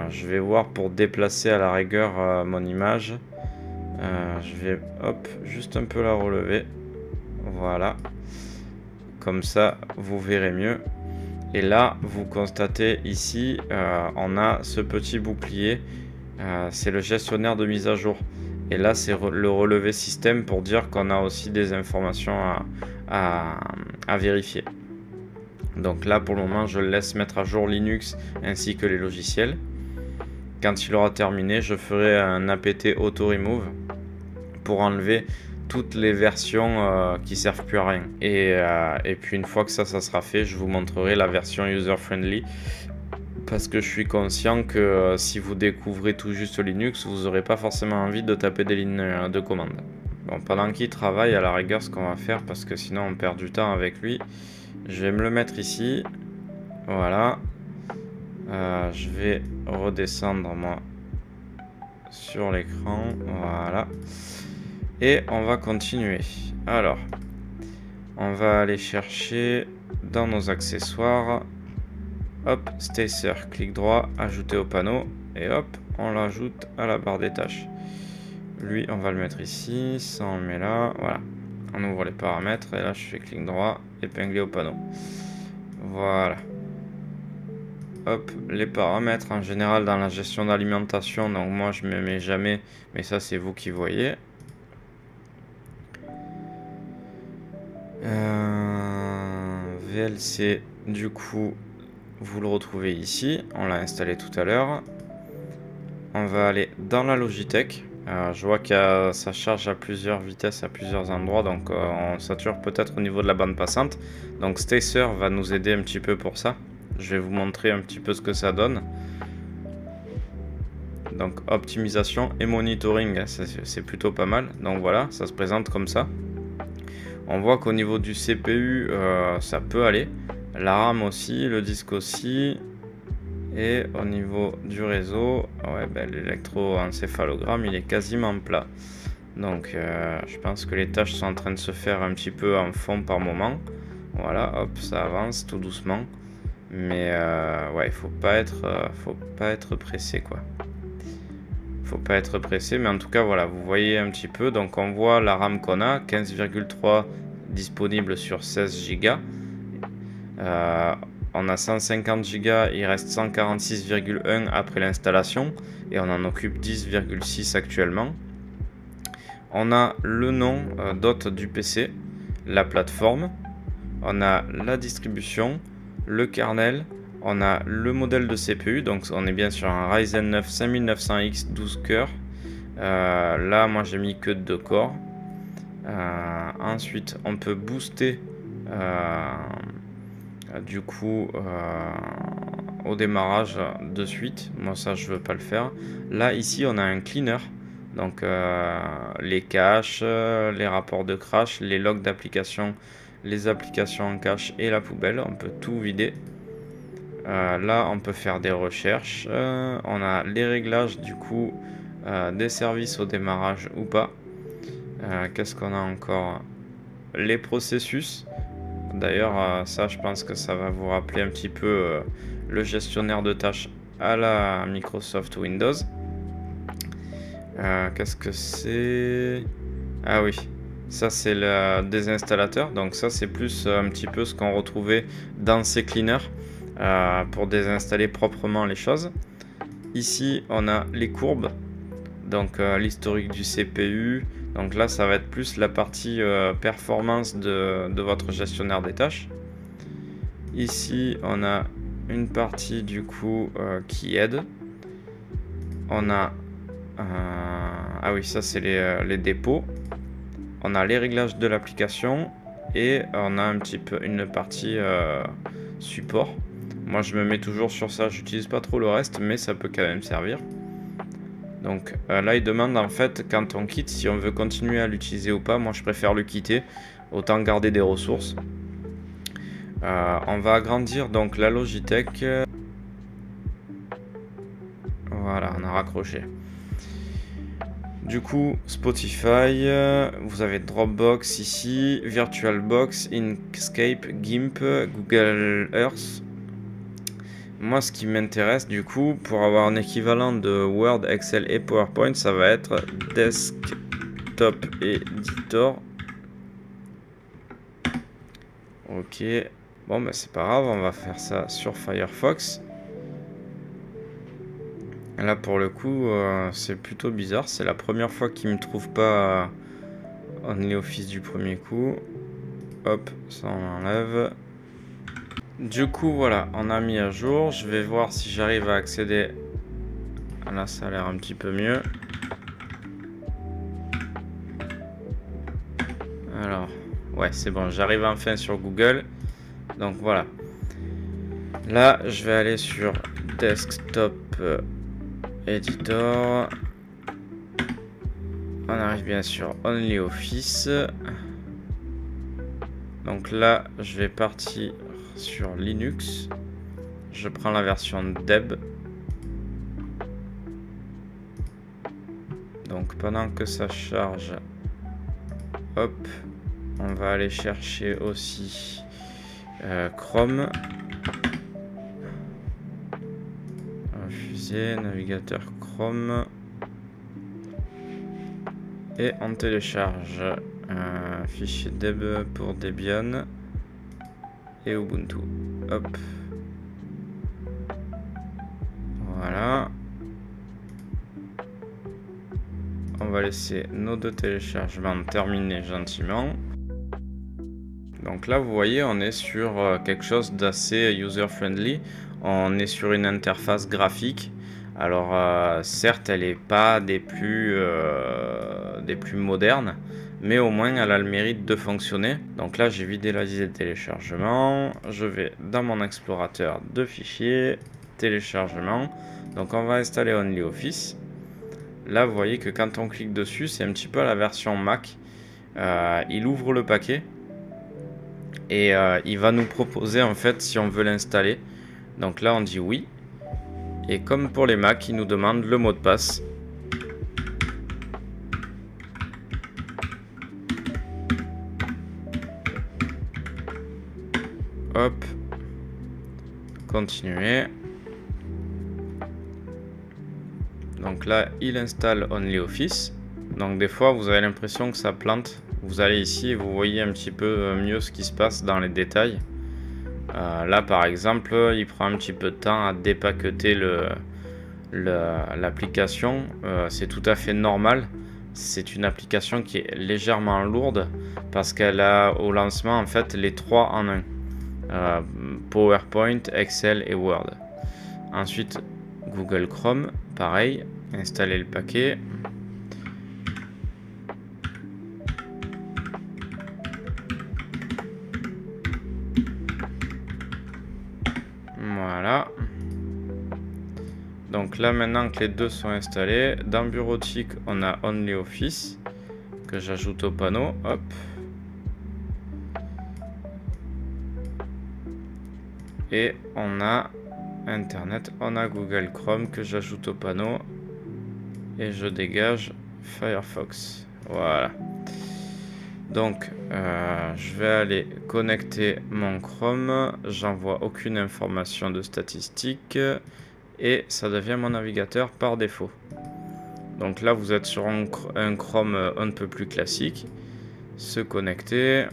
[SPEAKER 1] Je vais voir pour déplacer à la rigueur mon image. Je vais hop, juste un peu la relever. Voilà. Comme ça, vous verrez mieux. Et là, vous constatez ici, on a ce petit bouclier. C'est le gestionnaire de mise à jour. Et là, c'est le relevé système pour dire qu'on a aussi des informations à vérifier. Donc là, pour le moment, je laisse mettre à jour Linux ainsi que les logiciels. Quand il aura terminé, je ferai un apt auto remove pour enlever toutes les versions qui servent plus à rien. Et puis une fois que ça sera fait, je vous montrerai la version user-friendly. Parce que je suis conscient que si vous découvrez tout juste Linux, vous n'aurez pas forcément envie de taper des lignes de commande. Bon, pendant qu'il travaille, à la rigueur, ce qu'on va faire, parce que sinon on perd du temps avec lui, je vais me le mettre ici. Voilà. Je vais redescendre moi sur l'écran. Voilà. Et on va continuer. Alors, on va aller chercher dans nos accessoires. Hop, Stacer, clic droit, ajouter au panneau. Et hop, on l'ajoute à la barre des tâches. Lui, on va le mettre ici. Ça, on le met là. Voilà. On ouvre les paramètres. Et là, je fais clic droit, épingler au panneau. Voilà. Hop, les paramètres en général dans la gestion d'alimentation. Donc moi, je ne me mets jamais. Mais ça, c'est vous qui voyez. VLC, du coup, vous le retrouvez ici. On l'a installé tout à l'heure. On va aller dans la Logitech. Je vois que ça charge à plusieurs vitesses, à plusieurs endroits. Donc on sature peut-être au niveau de la bande passante. Donc Stacer va nous aider un petit peu pour ça. Je vais vous montrer un petit peu ce que ça donne. Donc optimisation et monitoring, c'est plutôt pas mal. Donc voilà, ça se présente comme ça. On voit qu'au niveau du CPU, ça peut aller. La RAM aussi, le disque aussi. Et au niveau du réseau, ouais, ben, l'électroencéphalogramme, il est quasiment plat. Donc je pense que les tâches sont en train de se faire un petit peu en fond par moment. Voilà, hop, ça avance tout doucement. Mais ouais, faut pas être pressé, quoi. Faut pas être pressé, mais en tout cas, voilà, vous voyez un petit peu. Donc on voit la RAM qu'on a, 15,3 disponible sur 16 Go. On a 150 Go, il reste 146,1 après l'installation et on en occupe 10,6 actuellement. On a le nom d'hôte du PC, la plateforme, on a la distribution, le kernel, on a le modèle de CPU, donc on est bien sur un Ryzen 9 5900X 12 cœurs. Là, moi j'ai mis que 2 corps. Ensuite, on peut booster du coup au démarrage de suite. Moi ça je veux pas le faire. Là ici on a un cleaner, donc les caches, les rapports de crash, les logs d'application, les applications en cache et la poubelle, on peut tout vider. Là on peut faire des recherches. On a les réglages du coup des services au démarrage ou pas. Qu'est-ce qu'on a encore? Les processus. D'ailleurs, ça, je pense que ça va vous rappeler un petit peu le gestionnaire de tâches à la Microsoft Windows. Qu'est-ce que c'est? Ah oui, ça c'est le désinstallateur. Donc ça c'est plus un petit peu ce qu'on retrouvait dans CCleaner pour désinstaller proprement les choses. Ici on a les courbes, donc l'historique du CPU. Donc là ça va être plus la partie performance de votre gestionnaire des tâches. Ici on a une partie du coup qui aide. On a ah oui, ça c'est les dépôts. On a les réglages de l'application et on a un petit peu une partie support. Moi je me mets toujours sur ça, j'utilise pas trop le reste, mais ça peut quand même servir. Donc là il demande en fait quand on quitte si on veut continuer à l'utiliser ou pas. Moi je préfère le quitter, autant garder des ressources. On va agrandir donc la Logitech. Voilà, on a raccroché. Du coup, Spotify, vous avez Dropbox ici, VirtualBox, Inkscape, GIMP, Google Earth. Moi, ce qui m'intéresse, du coup, pour avoir un équivalent de Word, Excel et PowerPoint, ça va être Desktop Editor. Ok, bon, bah c'est pas grave, on va faire ça sur Firefox. Là pour le coup c'est plutôt bizarre, c'est la première fois qu'il me trouve pas OnlyOffice du premier coup. Hop, ça on enlève. Du coup voilà, on a mis à jour. Je vais voir si j'arrive à accéder. Là ça a l'air un petit peu mieux. Alors, ouais c'est bon, j'arrive enfin sur Google. Donc voilà. Là je vais aller sur Desktop Editor. On arrive bien sûr OnlyOffice. Donc là, je vais partir sur Linux. Je prends la version Deb. Donc pendant que ça charge, hop, on va aller chercher aussi Chrome. Refuser, navigateur Chrome. Et on télécharge un fichier deb pour Debian et Ubuntu. Hop. Voilà. On va laisser nos deux téléchargements terminer gentiment. Donc là, vous voyez, on est sur quelque chose d'assez user-friendly. On est sur une interface graphique. Alors, certes, elle n'est pas des plus modernes, mais au moins, elle a le mérite de fonctionner. Donc là, j'ai vidé la liste des téléchargements. Je vais dans mon explorateur de fichiers, téléchargement. Donc, on va installer OnlyOffice. Là, vous voyez que quand on clique dessus, c'est un petit peu à la version Mac. Il ouvre le paquet et il va nous proposer en fait si on veut l'installer. Donc là, on dit oui. Et comme pour les Mac, il nous demande le mot de passe. Hop. Continuer. Donc là, il installe OnlyOffice. Donc des fois, vous avez l'impression que ça plante. Vous allez ici et vous voyez un petit peu mieux ce qui se passe dans les détails. Là, par exemple, il prend un petit peu de temps à dépaqueter l'application. C'est tout à fait normal. C'est une application qui est légèrement lourde parce qu'elle a au lancement en fait les trois en un. PowerPoint, Excel et Word. Ensuite, Google Chrome, pareil, installer le paquet. Voilà. Donc là, maintenant que les deux sont installés, dans Bureautique, on a OnlyOffice que j'ajoute au panneau. Hop. Et on a Internet, on a Google Chrome que j'ajoute au panneau. et je dégage Firefox. Voilà. Donc, je vais aller connecter mon Chrome. J'envoie aucune information de statistique et ça devient mon navigateur par défaut. Donc là, vous êtes sur un Chrome un peu plus classique. Se connecter.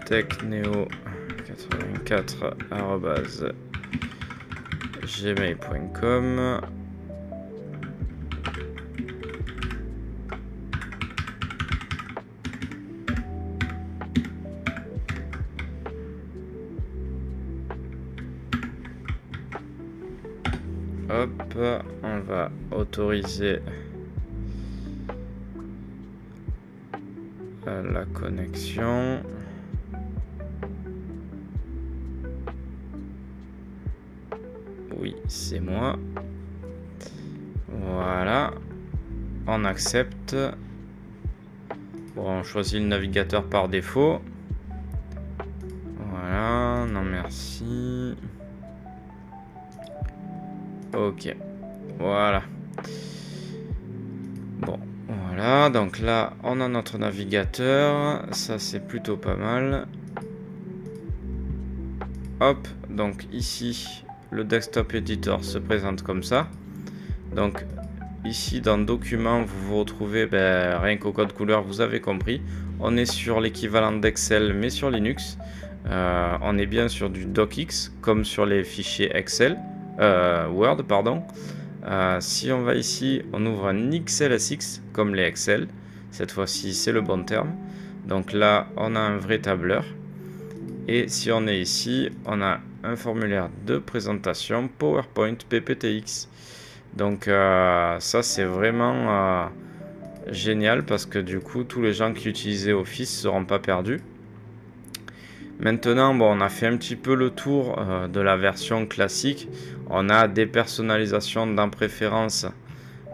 [SPEAKER 1] techneo84@gmail.com. Hop, on va autoriser la connexion. Oui, c'est moi. Voilà. On accepte. Bon, on choisit le navigateur par défaut. Voilà, non merci. Ok, voilà. Bon, voilà, donc là, on a notre navigateur. Ça, c'est plutôt pas mal. Hop, donc ici, le desktop editor se présente comme ça. Donc, ici, dans Documents, vous vous retrouvez, rien qu'au code couleur, vous avez compris. On est sur l'équivalent d'Excel, mais sur Linux. On est bien sur du DocX, comme sur les fichiers Excel. Word, pardon. Si on va ici, on ouvre un XLSX comme les Excel. Cette fois-ci, c'est le bon terme. Donc là, on a un vrai tableur. Et si on est ici, on a un formulaire de présentation PowerPoint PPTX. Donc ça, c'est vraiment génial parce que du coup, tous les gens qui utilisaient Office ne seront pas perdus. Maintenant, bon, on a fait un petit peu le tour de la version classique. On a des personnalisations dans préférences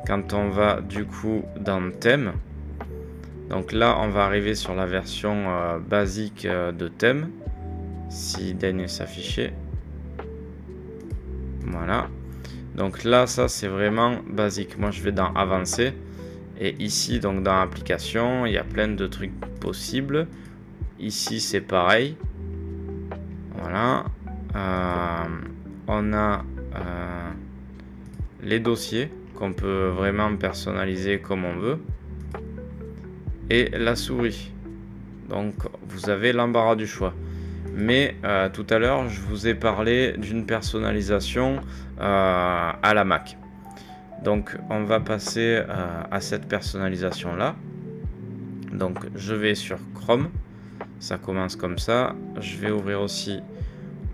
[SPEAKER 1] quand on va du coup dans thème. Donc là, on va arriver sur la version basique de thème. Si daigne s'afficher. Voilà. Donc là, ça c'est vraiment basique. Moi, je vais dans avancé. Et ici, donc dans application, il y a plein de trucs possibles. Ici, c'est pareil. Voilà. On a les dossiers qu'on peut vraiment personnaliser comme on veut. Et la souris. Donc, vous avez l'embarras du choix. Mais tout à l'heure, je vous ai parlé d'une personnalisation à la Mac. Donc, on va passer à cette personnalisation-là. Donc, je vais sur Chrome. Ça commence comme ça. Je vais ouvrir aussi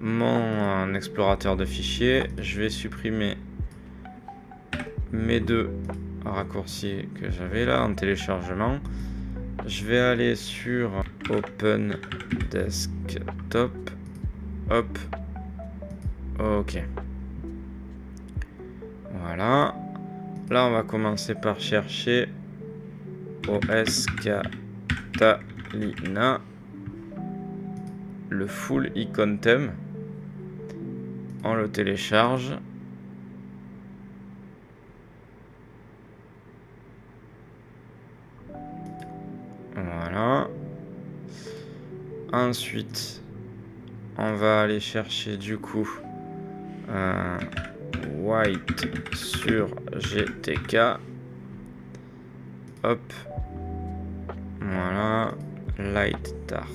[SPEAKER 1] mon explorateur de fichiers. Je vais supprimer mes deux raccourcis que j'avais là en téléchargement. Je vais aller sur Open Desktop. Hop. Ok. Voilà. Là, on va commencer par chercher OS Catalina. Le full icon theme. On le télécharge. Voilà. Ensuite, on va aller chercher du coup White sur GTK. Hop. Voilà. Light tar.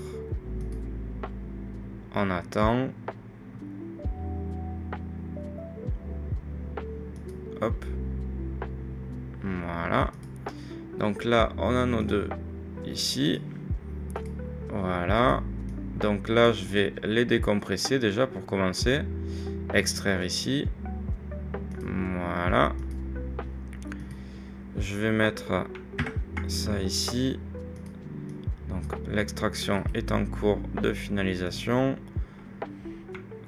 [SPEAKER 1] On attend. Hop. Voilà. Donc là, on a nos deux ici. Voilà. Donc là, je vais les décompresser déjà pour commencer. Extraire ici. Voilà. Je vais mettre ça ici. Donc l'extraction est en cours de finalisation.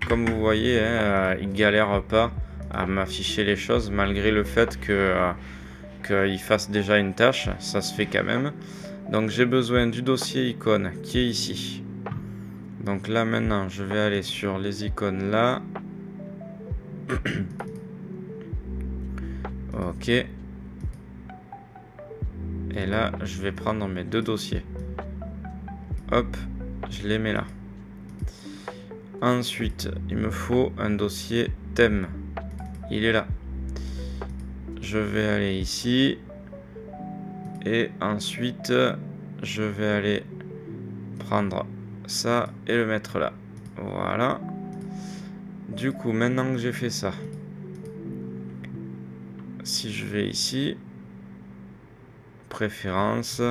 [SPEAKER 1] Comme vous voyez, hein, il galère pas à m'afficher les choses malgré le fait qu'il fasse déjà une tâche. Ça se fait quand même. Donc j'ai besoin du dossier icône qui est ici. Donc là maintenant je vais aller sur les icônes là. Ok. Et là, je vais prendre mes 2 dossiers. Hop, je les mets là. Ensuite, il me faut un dossier thème. Il est là. Je vais aller ici. Et ensuite, je vais aller prendre ça et le mettre là. Voilà. Du coup, maintenant que j'ai fait ça, si je vais ici, préférences,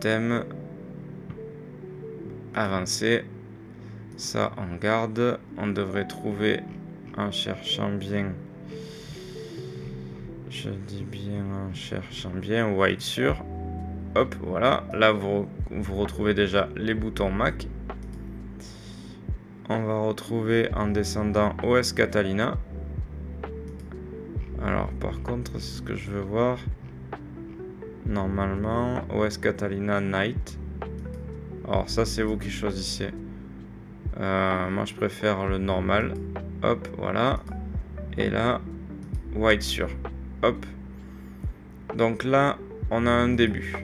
[SPEAKER 1] thème, avancer, ça on garde. On devrait trouver en cherchant bien, je dis bien en cherchant bien, white sur. Hop, voilà. Là, vous retrouvez déjà les boutons Mac. On va retrouver en descendant OS Catalina. Alors, par contre, c'est ce que je veux voir. Normalement, OS Catalina Night. Alors, ça, c'est vous qui choisissez. Moi, je préfère le normal. Hop, voilà. Et là, white sur. Hop. Donc là, on a un début.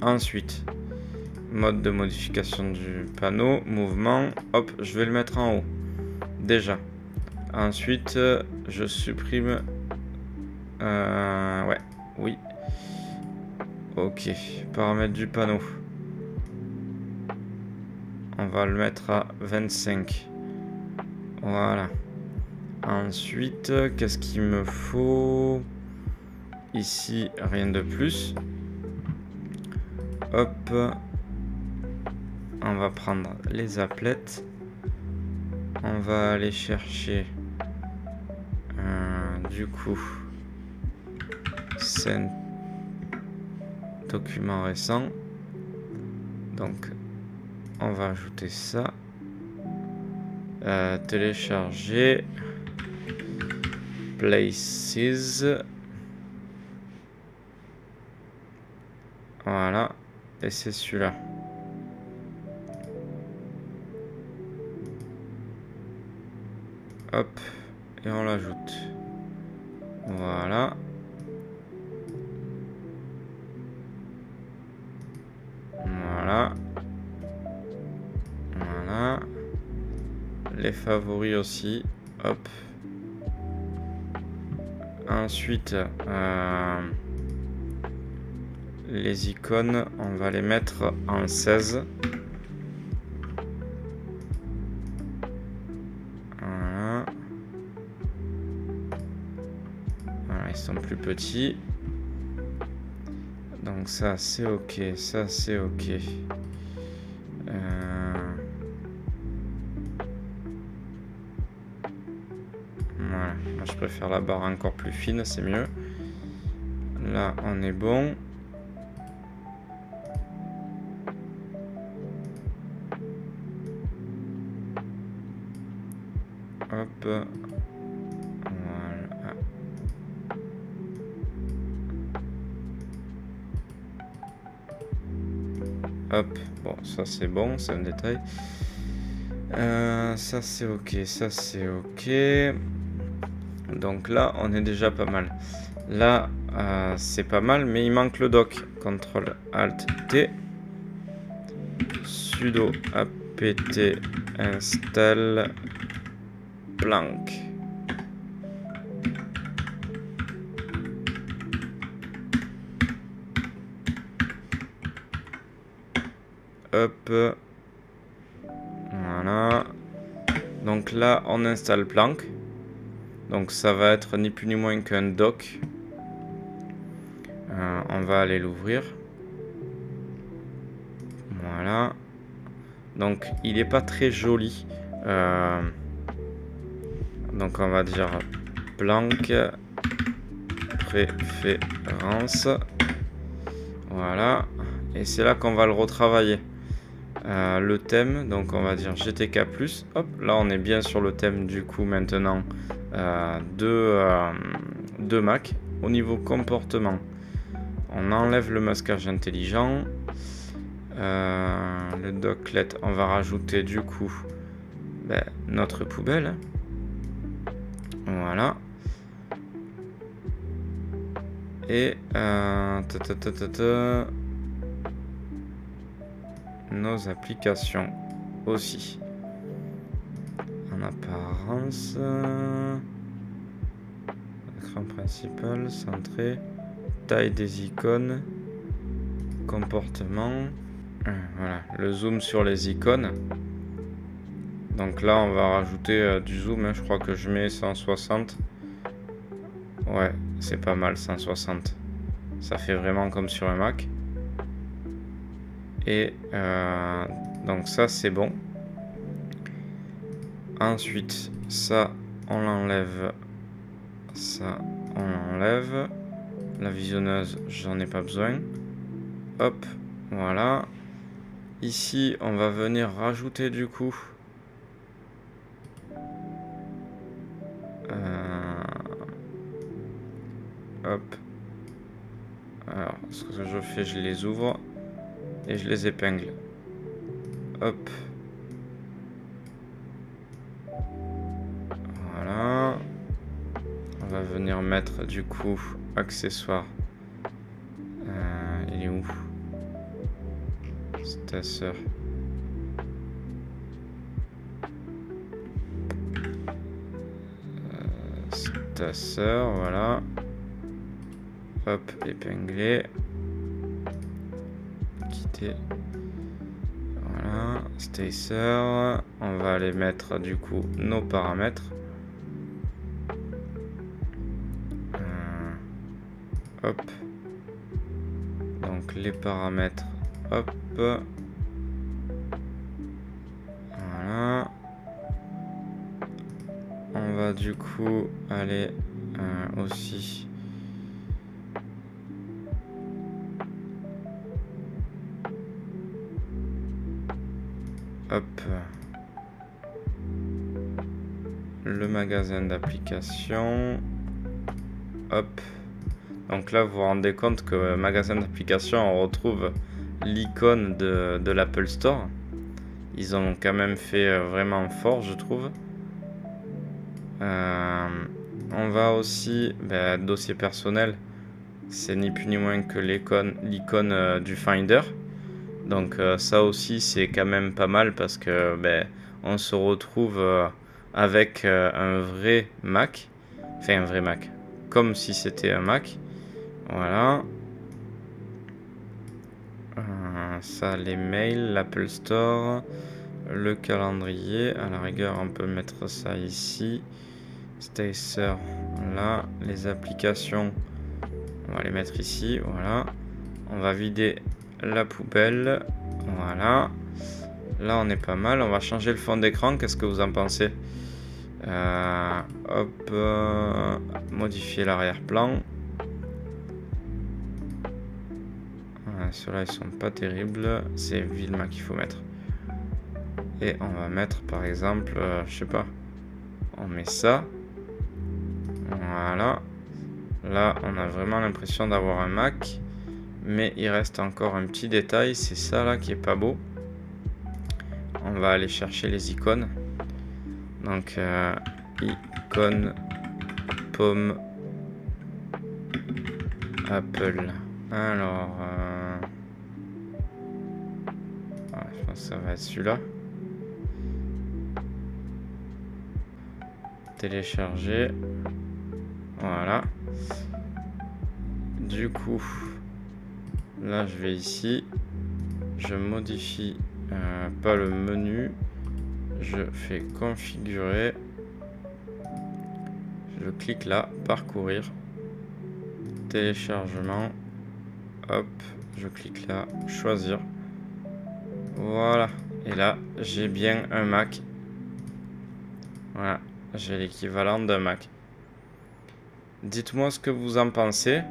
[SPEAKER 1] Ensuite, mode de modification du panneau, mouvement, hop, je vais le mettre en haut, déjà. Ensuite, je supprime, ouais, oui, ok, paramètres du panneau, on va le mettre à 25, voilà. Ensuite, qu'est-ce qu'il me faut? Ici, rien de plus. Hop, on va prendre les applets. On va aller chercher du coup send document récent. Donc on va ajouter ça. Télécharger places. Voilà. Et c'est celui-là. Hop. Et on l'ajoute. Voilà. Voilà. Voilà. Les favoris aussi. Hop. Ensuite, les icônes, on va les mettre en 16. Voilà. Voilà, ils sont plus petits. Donc ça c'est ok, ça c'est ok. Voilà, moi je préfère la barre encore plus fine, c'est mieux. Là on est bon. Hop. Voilà. Hop. Bon, ça c'est bon, c'est un détail. Ça c'est ok, ça c'est ok. Donc là, on est déjà pas mal. Là, c'est pas mal, mais il manque le doc. CTRL ALT T. Sudo apt install blank. Hop. Voilà. Donc là, on installe Planck. Donc ça va être ni plus ni moins qu'un doc. On va aller l'ouvrir. Voilà. Donc il n'est pas très joli. Donc on va dire Planck préférence. Voilà. Et c'est là qu'on va le retravailler. Le thème, donc on va dire GTK+. Hop, là on est bien sur le thème du coup maintenant de Mac. Au niveau comportement, on enlève le masquage intelligent. Le doclet, on va rajouter du coup notre poubelle. Voilà. Et nos applications aussi. En apparence, écran principal, centré, taille des icônes, comportement. Voilà, le zoom sur les icônes. Donc là, on va rajouter du zoom. Je crois que je mets 160. Ouais, c'est pas mal, 160. Ça fait vraiment comme sur un Mac. Et donc ça, c'est bon. Ensuite, ça, on l'enlève. Ça, on l'enlève. La visionneuse, j'en ai pas besoin. Hop, voilà. Ici, on va venir rajouter du coup... hop. Alors, ce que je fais, je les ouvre et je les épingle. Hop. Voilà. On va venir mettre du coup accessoire. Il est où? Stasser. Stasser, voilà. Hop, épinglé. Quitter. Voilà, Stacer. On va aller mettre du coup nos paramètres. Hop. Donc les paramètres. Hop. Voilà. On va du coup aller aussi. Hop. Le magasin d'applications. Hop. Donc là, vous vous rendez compte que magasin d'applications, on retrouve l'icône de l'Apple Store. Ils ont quand même fait vraiment fort, je trouve. On va aussi, dossier personnel. C'est ni plus ni moins que l'icône du Finder. Donc ça aussi c'est quand même pas mal parce que on se retrouve avec un vrai Mac. Enfin un vrai Mac. Comme si c'était un Mac. Voilà. Ça, les mails, l'Apple Store, le calendrier. À la rigueur, on peut mettre ça ici. Stacer, là. Les applications, on va les mettre ici. Voilà. On va vider la poubelle. Voilà. Là, on est pas mal. On va changer le fond d'écran. Qu'est-ce que vous en pensez? Hop. Modifier l'arrière-plan. Ceux-là, ils sont pas terribles. C'est Vilma qu'il faut mettre. Et on va mettre, par exemple, je sais pas. On met ça. Voilà. Là, on a vraiment l'impression d'avoir un Mac. Mais il reste encore un petit détail. C'est ça, là, qui est pas beau. On va aller chercher les icônes. Donc, icône, pomme, Apple. Alors, je pense que ça va être celui-là. Télécharger. Voilà. Du coup, là, je vais ici. Je modifie pas le menu. Je fais configurer. Je clique là, parcourir. Téléchargement. Hop, je clique là, choisir. Voilà. Et là, j'ai bien un Mac. Voilà, j'ai l'équivalent d'un Mac. Dites-moi ce que vous en pensez,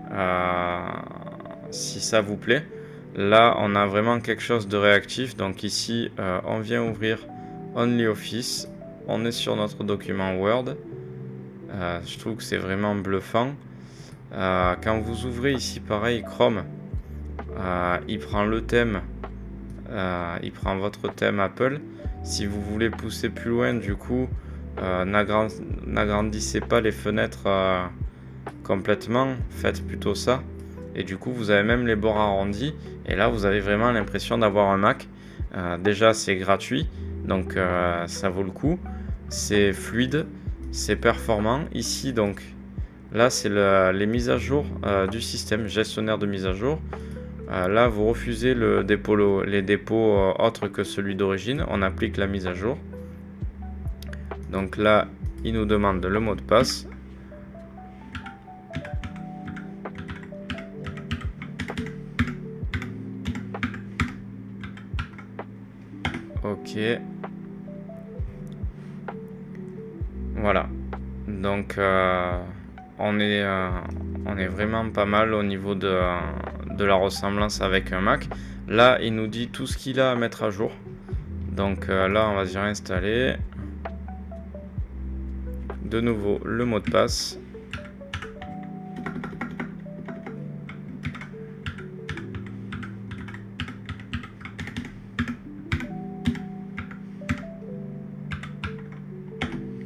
[SPEAKER 1] si ça vous plaît. Là, on a vraiment quelque chose de réactif. Donc ici, on vient ouvrir OnlyOffice. On est sur notre document Word. Je trouve que c'est vraiment bluffant. Quand vous ouvrez ici, pareil, Chrome, il prend le thème. Il prend votre thème Apple. Si vous voulez pousser plus loin, du coup, n'agrandissez pas les fenêtres complètement, faites plutôt ça. Et du coup, vous avez même les bords arrondis. Et là, vous avez vraiment l'impression d'avoir un Mac. Déjà, c'est gratuit, donc ça vaut le coup. C'est fluide, c'est performant. Ici, donc, là, c'est les mises à jour du système, gestionnaire de mise à jour. Là, vous refusez les dépôts autres que celui d'origine. On applique la mise à jour. Donc là, il nous demande le mot de passe. Ok. Voilà. Donc on est vraiment pas mal au niveau de la ressemblance avec un Mac. Là, il nous dit tout ce qu'il a à mettre à jour. Donc là, on va dire installer. De nouveau, le mot de passe.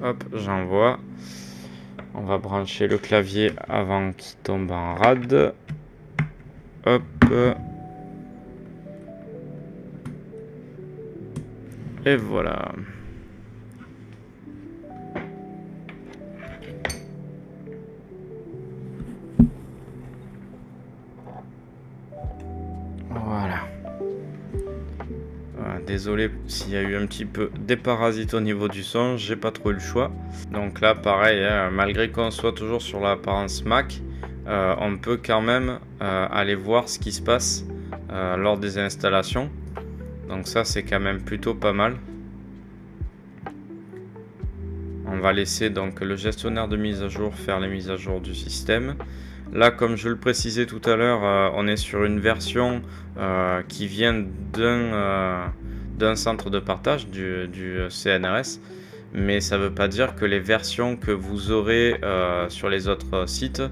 [SPEAKER 1] Hop, j'envoie. On va brancher le clavier avant qu'il tombe en rade. Hop. Et voilà. Voilà. Désolé s'il y a eu un petit peu des parasites au niveau du son, j'ai pas trop eu le choix. Donc là, pareil, hein, malgré qu'on soit toujours sur l'apparence Mac, on peut quand même aller voir ce qui se passe lors des installations. Donc ça, c'est quand même plutôt pas mal. On va laisser donc le gestionnaire de mise à jour faire les mises à jour du système. Là, comme je le précisais tout à l'heure, on est sur une version qui vient d'un centre de partage du CNRS. Mais ça ne veut pas dire que les versions que vous aurez sur les autres sites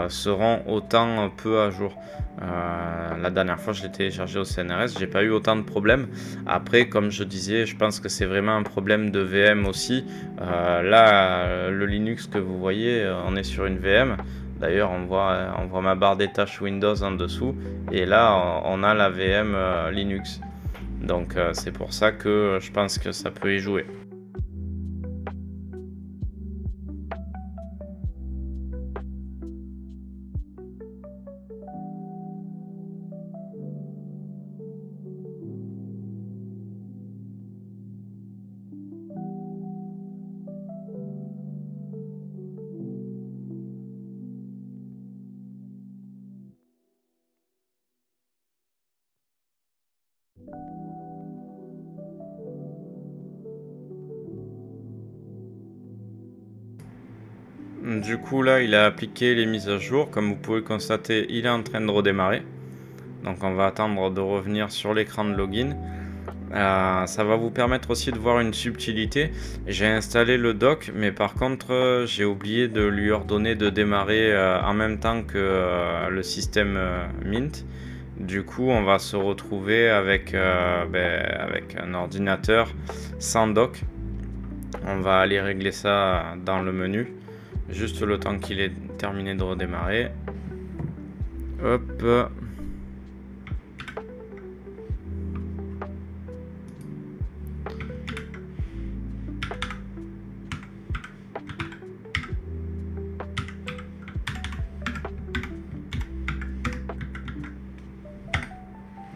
[SPEAKER 1] seront autant peu à jour. La dernière fois, je l'ai téléchargé au CNRS, j'ai pas eu autant de problèmes. Après, comme je disais, je pense que c'est vraiment un problème de VM aussi. Là, le Linux que vous voyez, on est sur une VM. D'ailleurs, on voit ma barre des tâches Windows en dessous. Et là, on a la VM Linux. Donc, c'est pour ça que je pense que ça peut y jouer. Du coup, là, il a appliqué les mises à jour. Comme vous pouvez constater, il est en train de redémarrer. Donc, on va attendre de revenir sur l'écran de login. Ça va vous permettre aussi de voir une subtilité. J'ai installé le dock, mais par contre, j'ai oublié de lui ordonner de démarrer en même temps que le système Mint. Du coup, on va se retrouver avec un ordinateur sans dock. On va aller régler ça dans le menu. Juste le temps qu'il ait terminé de redémarrer. Hop.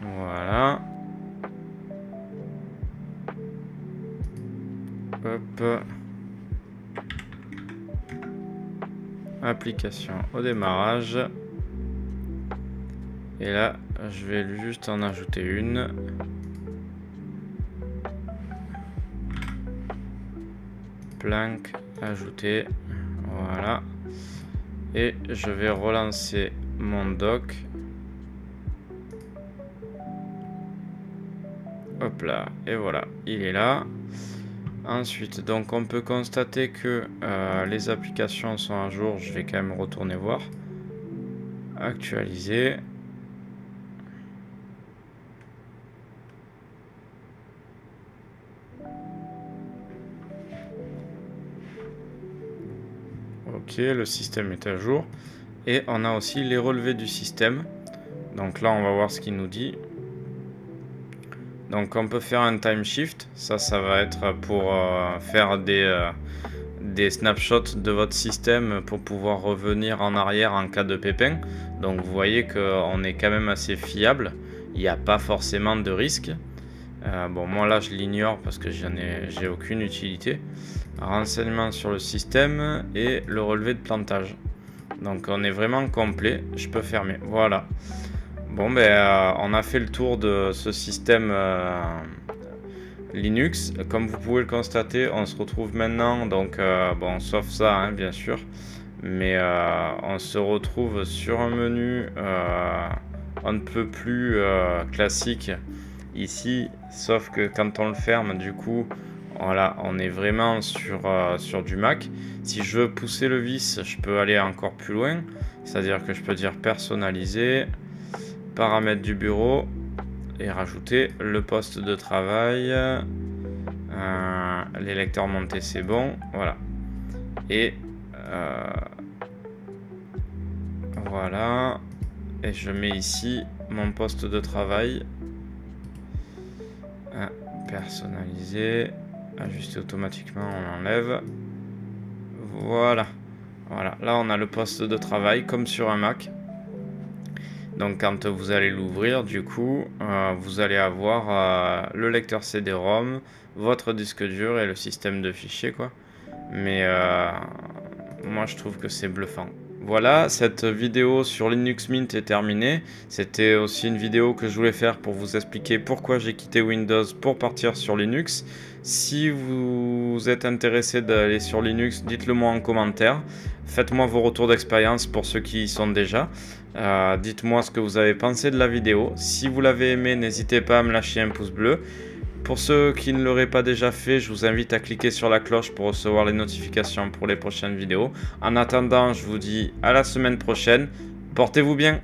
[SPEAKER 1] Voilà. Hop. Application au démarrage. Et là, je vais juste en ajouter une. Plank, ajouter. Voilà. Et je vais relancer mon dock. Hop là. Et voilà, il est là. Ensuite, donc on peut constater que les applications sont à jour. Je vais quand même retourner voir. Actualiser. Ok, le système est à jour. Et on a aussi les relevés du système. Donc là, on va voir ce qu'il nous dit. Donc on peut faire un time shift. Ça va être pour faire des snapshots de votre système pour pouvoir revenir en arrière en cas de pépin. Donc vous voyez qu'on est quand même assez fiable. Il n'y a pas forcément de risque. Bon, moi là je l'ignore parce que j'ai aucune utilité. Renseignements sur le système et le relevé de plantage. Donc on est vraiment complet. Je peux fermer. Voilà. Bon, ben on a fait le tour de ce système Linux. Comme vous pouvez le constater, on se retrouve maintenant, donc bon, sauf ça, hein, bien sûr, mais on se retrouve sur un menu un peu plus classique ici, sauf que quand on le ferme, du coup, voilà, on est vraiment sur du Mac. Si je veux pousser le vis, je peux aller encore plus loin, c'est-à-dire que je peux dire personnaliser, paramètres du bureau et rajouter le poste de travail, les lecteurs montés, c'est bon, voilà, et voilà, et je mets ici mon poste de travail, personnaliser, ajuster automatiquement, on enlève, voilà, là on a le poste de travail comme sur un Mac. Donc quand vous allez l'ouvrir, du coup, vous allez avoir le lecteur CD-ROM, votre disque dur et le système de fichiers, quoi. Mais moi, je trouve que c'est bluffant. Voilà, cette vidéo sur Linux Mint est terminée. C'était aussi une vidéo que je voulais faire pour vous expliquer pourquoi j'ai quitté Windows pour partir sur Linux. Si vous êtes intéressé d'aller sur Linux, dites-le moi en commentaire. Faites-moi vos retours d'expérience pour ceux qui y sont déjà. Dites-moi ce que vous avez pensé de la vidéo. Si vous l'avez aimé, n'hésitez pas à me lâcher un pouce bleu. Pour ceux qui ne l'auraient pas déjà fait, je vous invite à cliquer sur la cloche pour recevoir les notifications pour les prochaines vidéos. En attendant, je vous dis à la semaine prochaine. Portez-vous bien!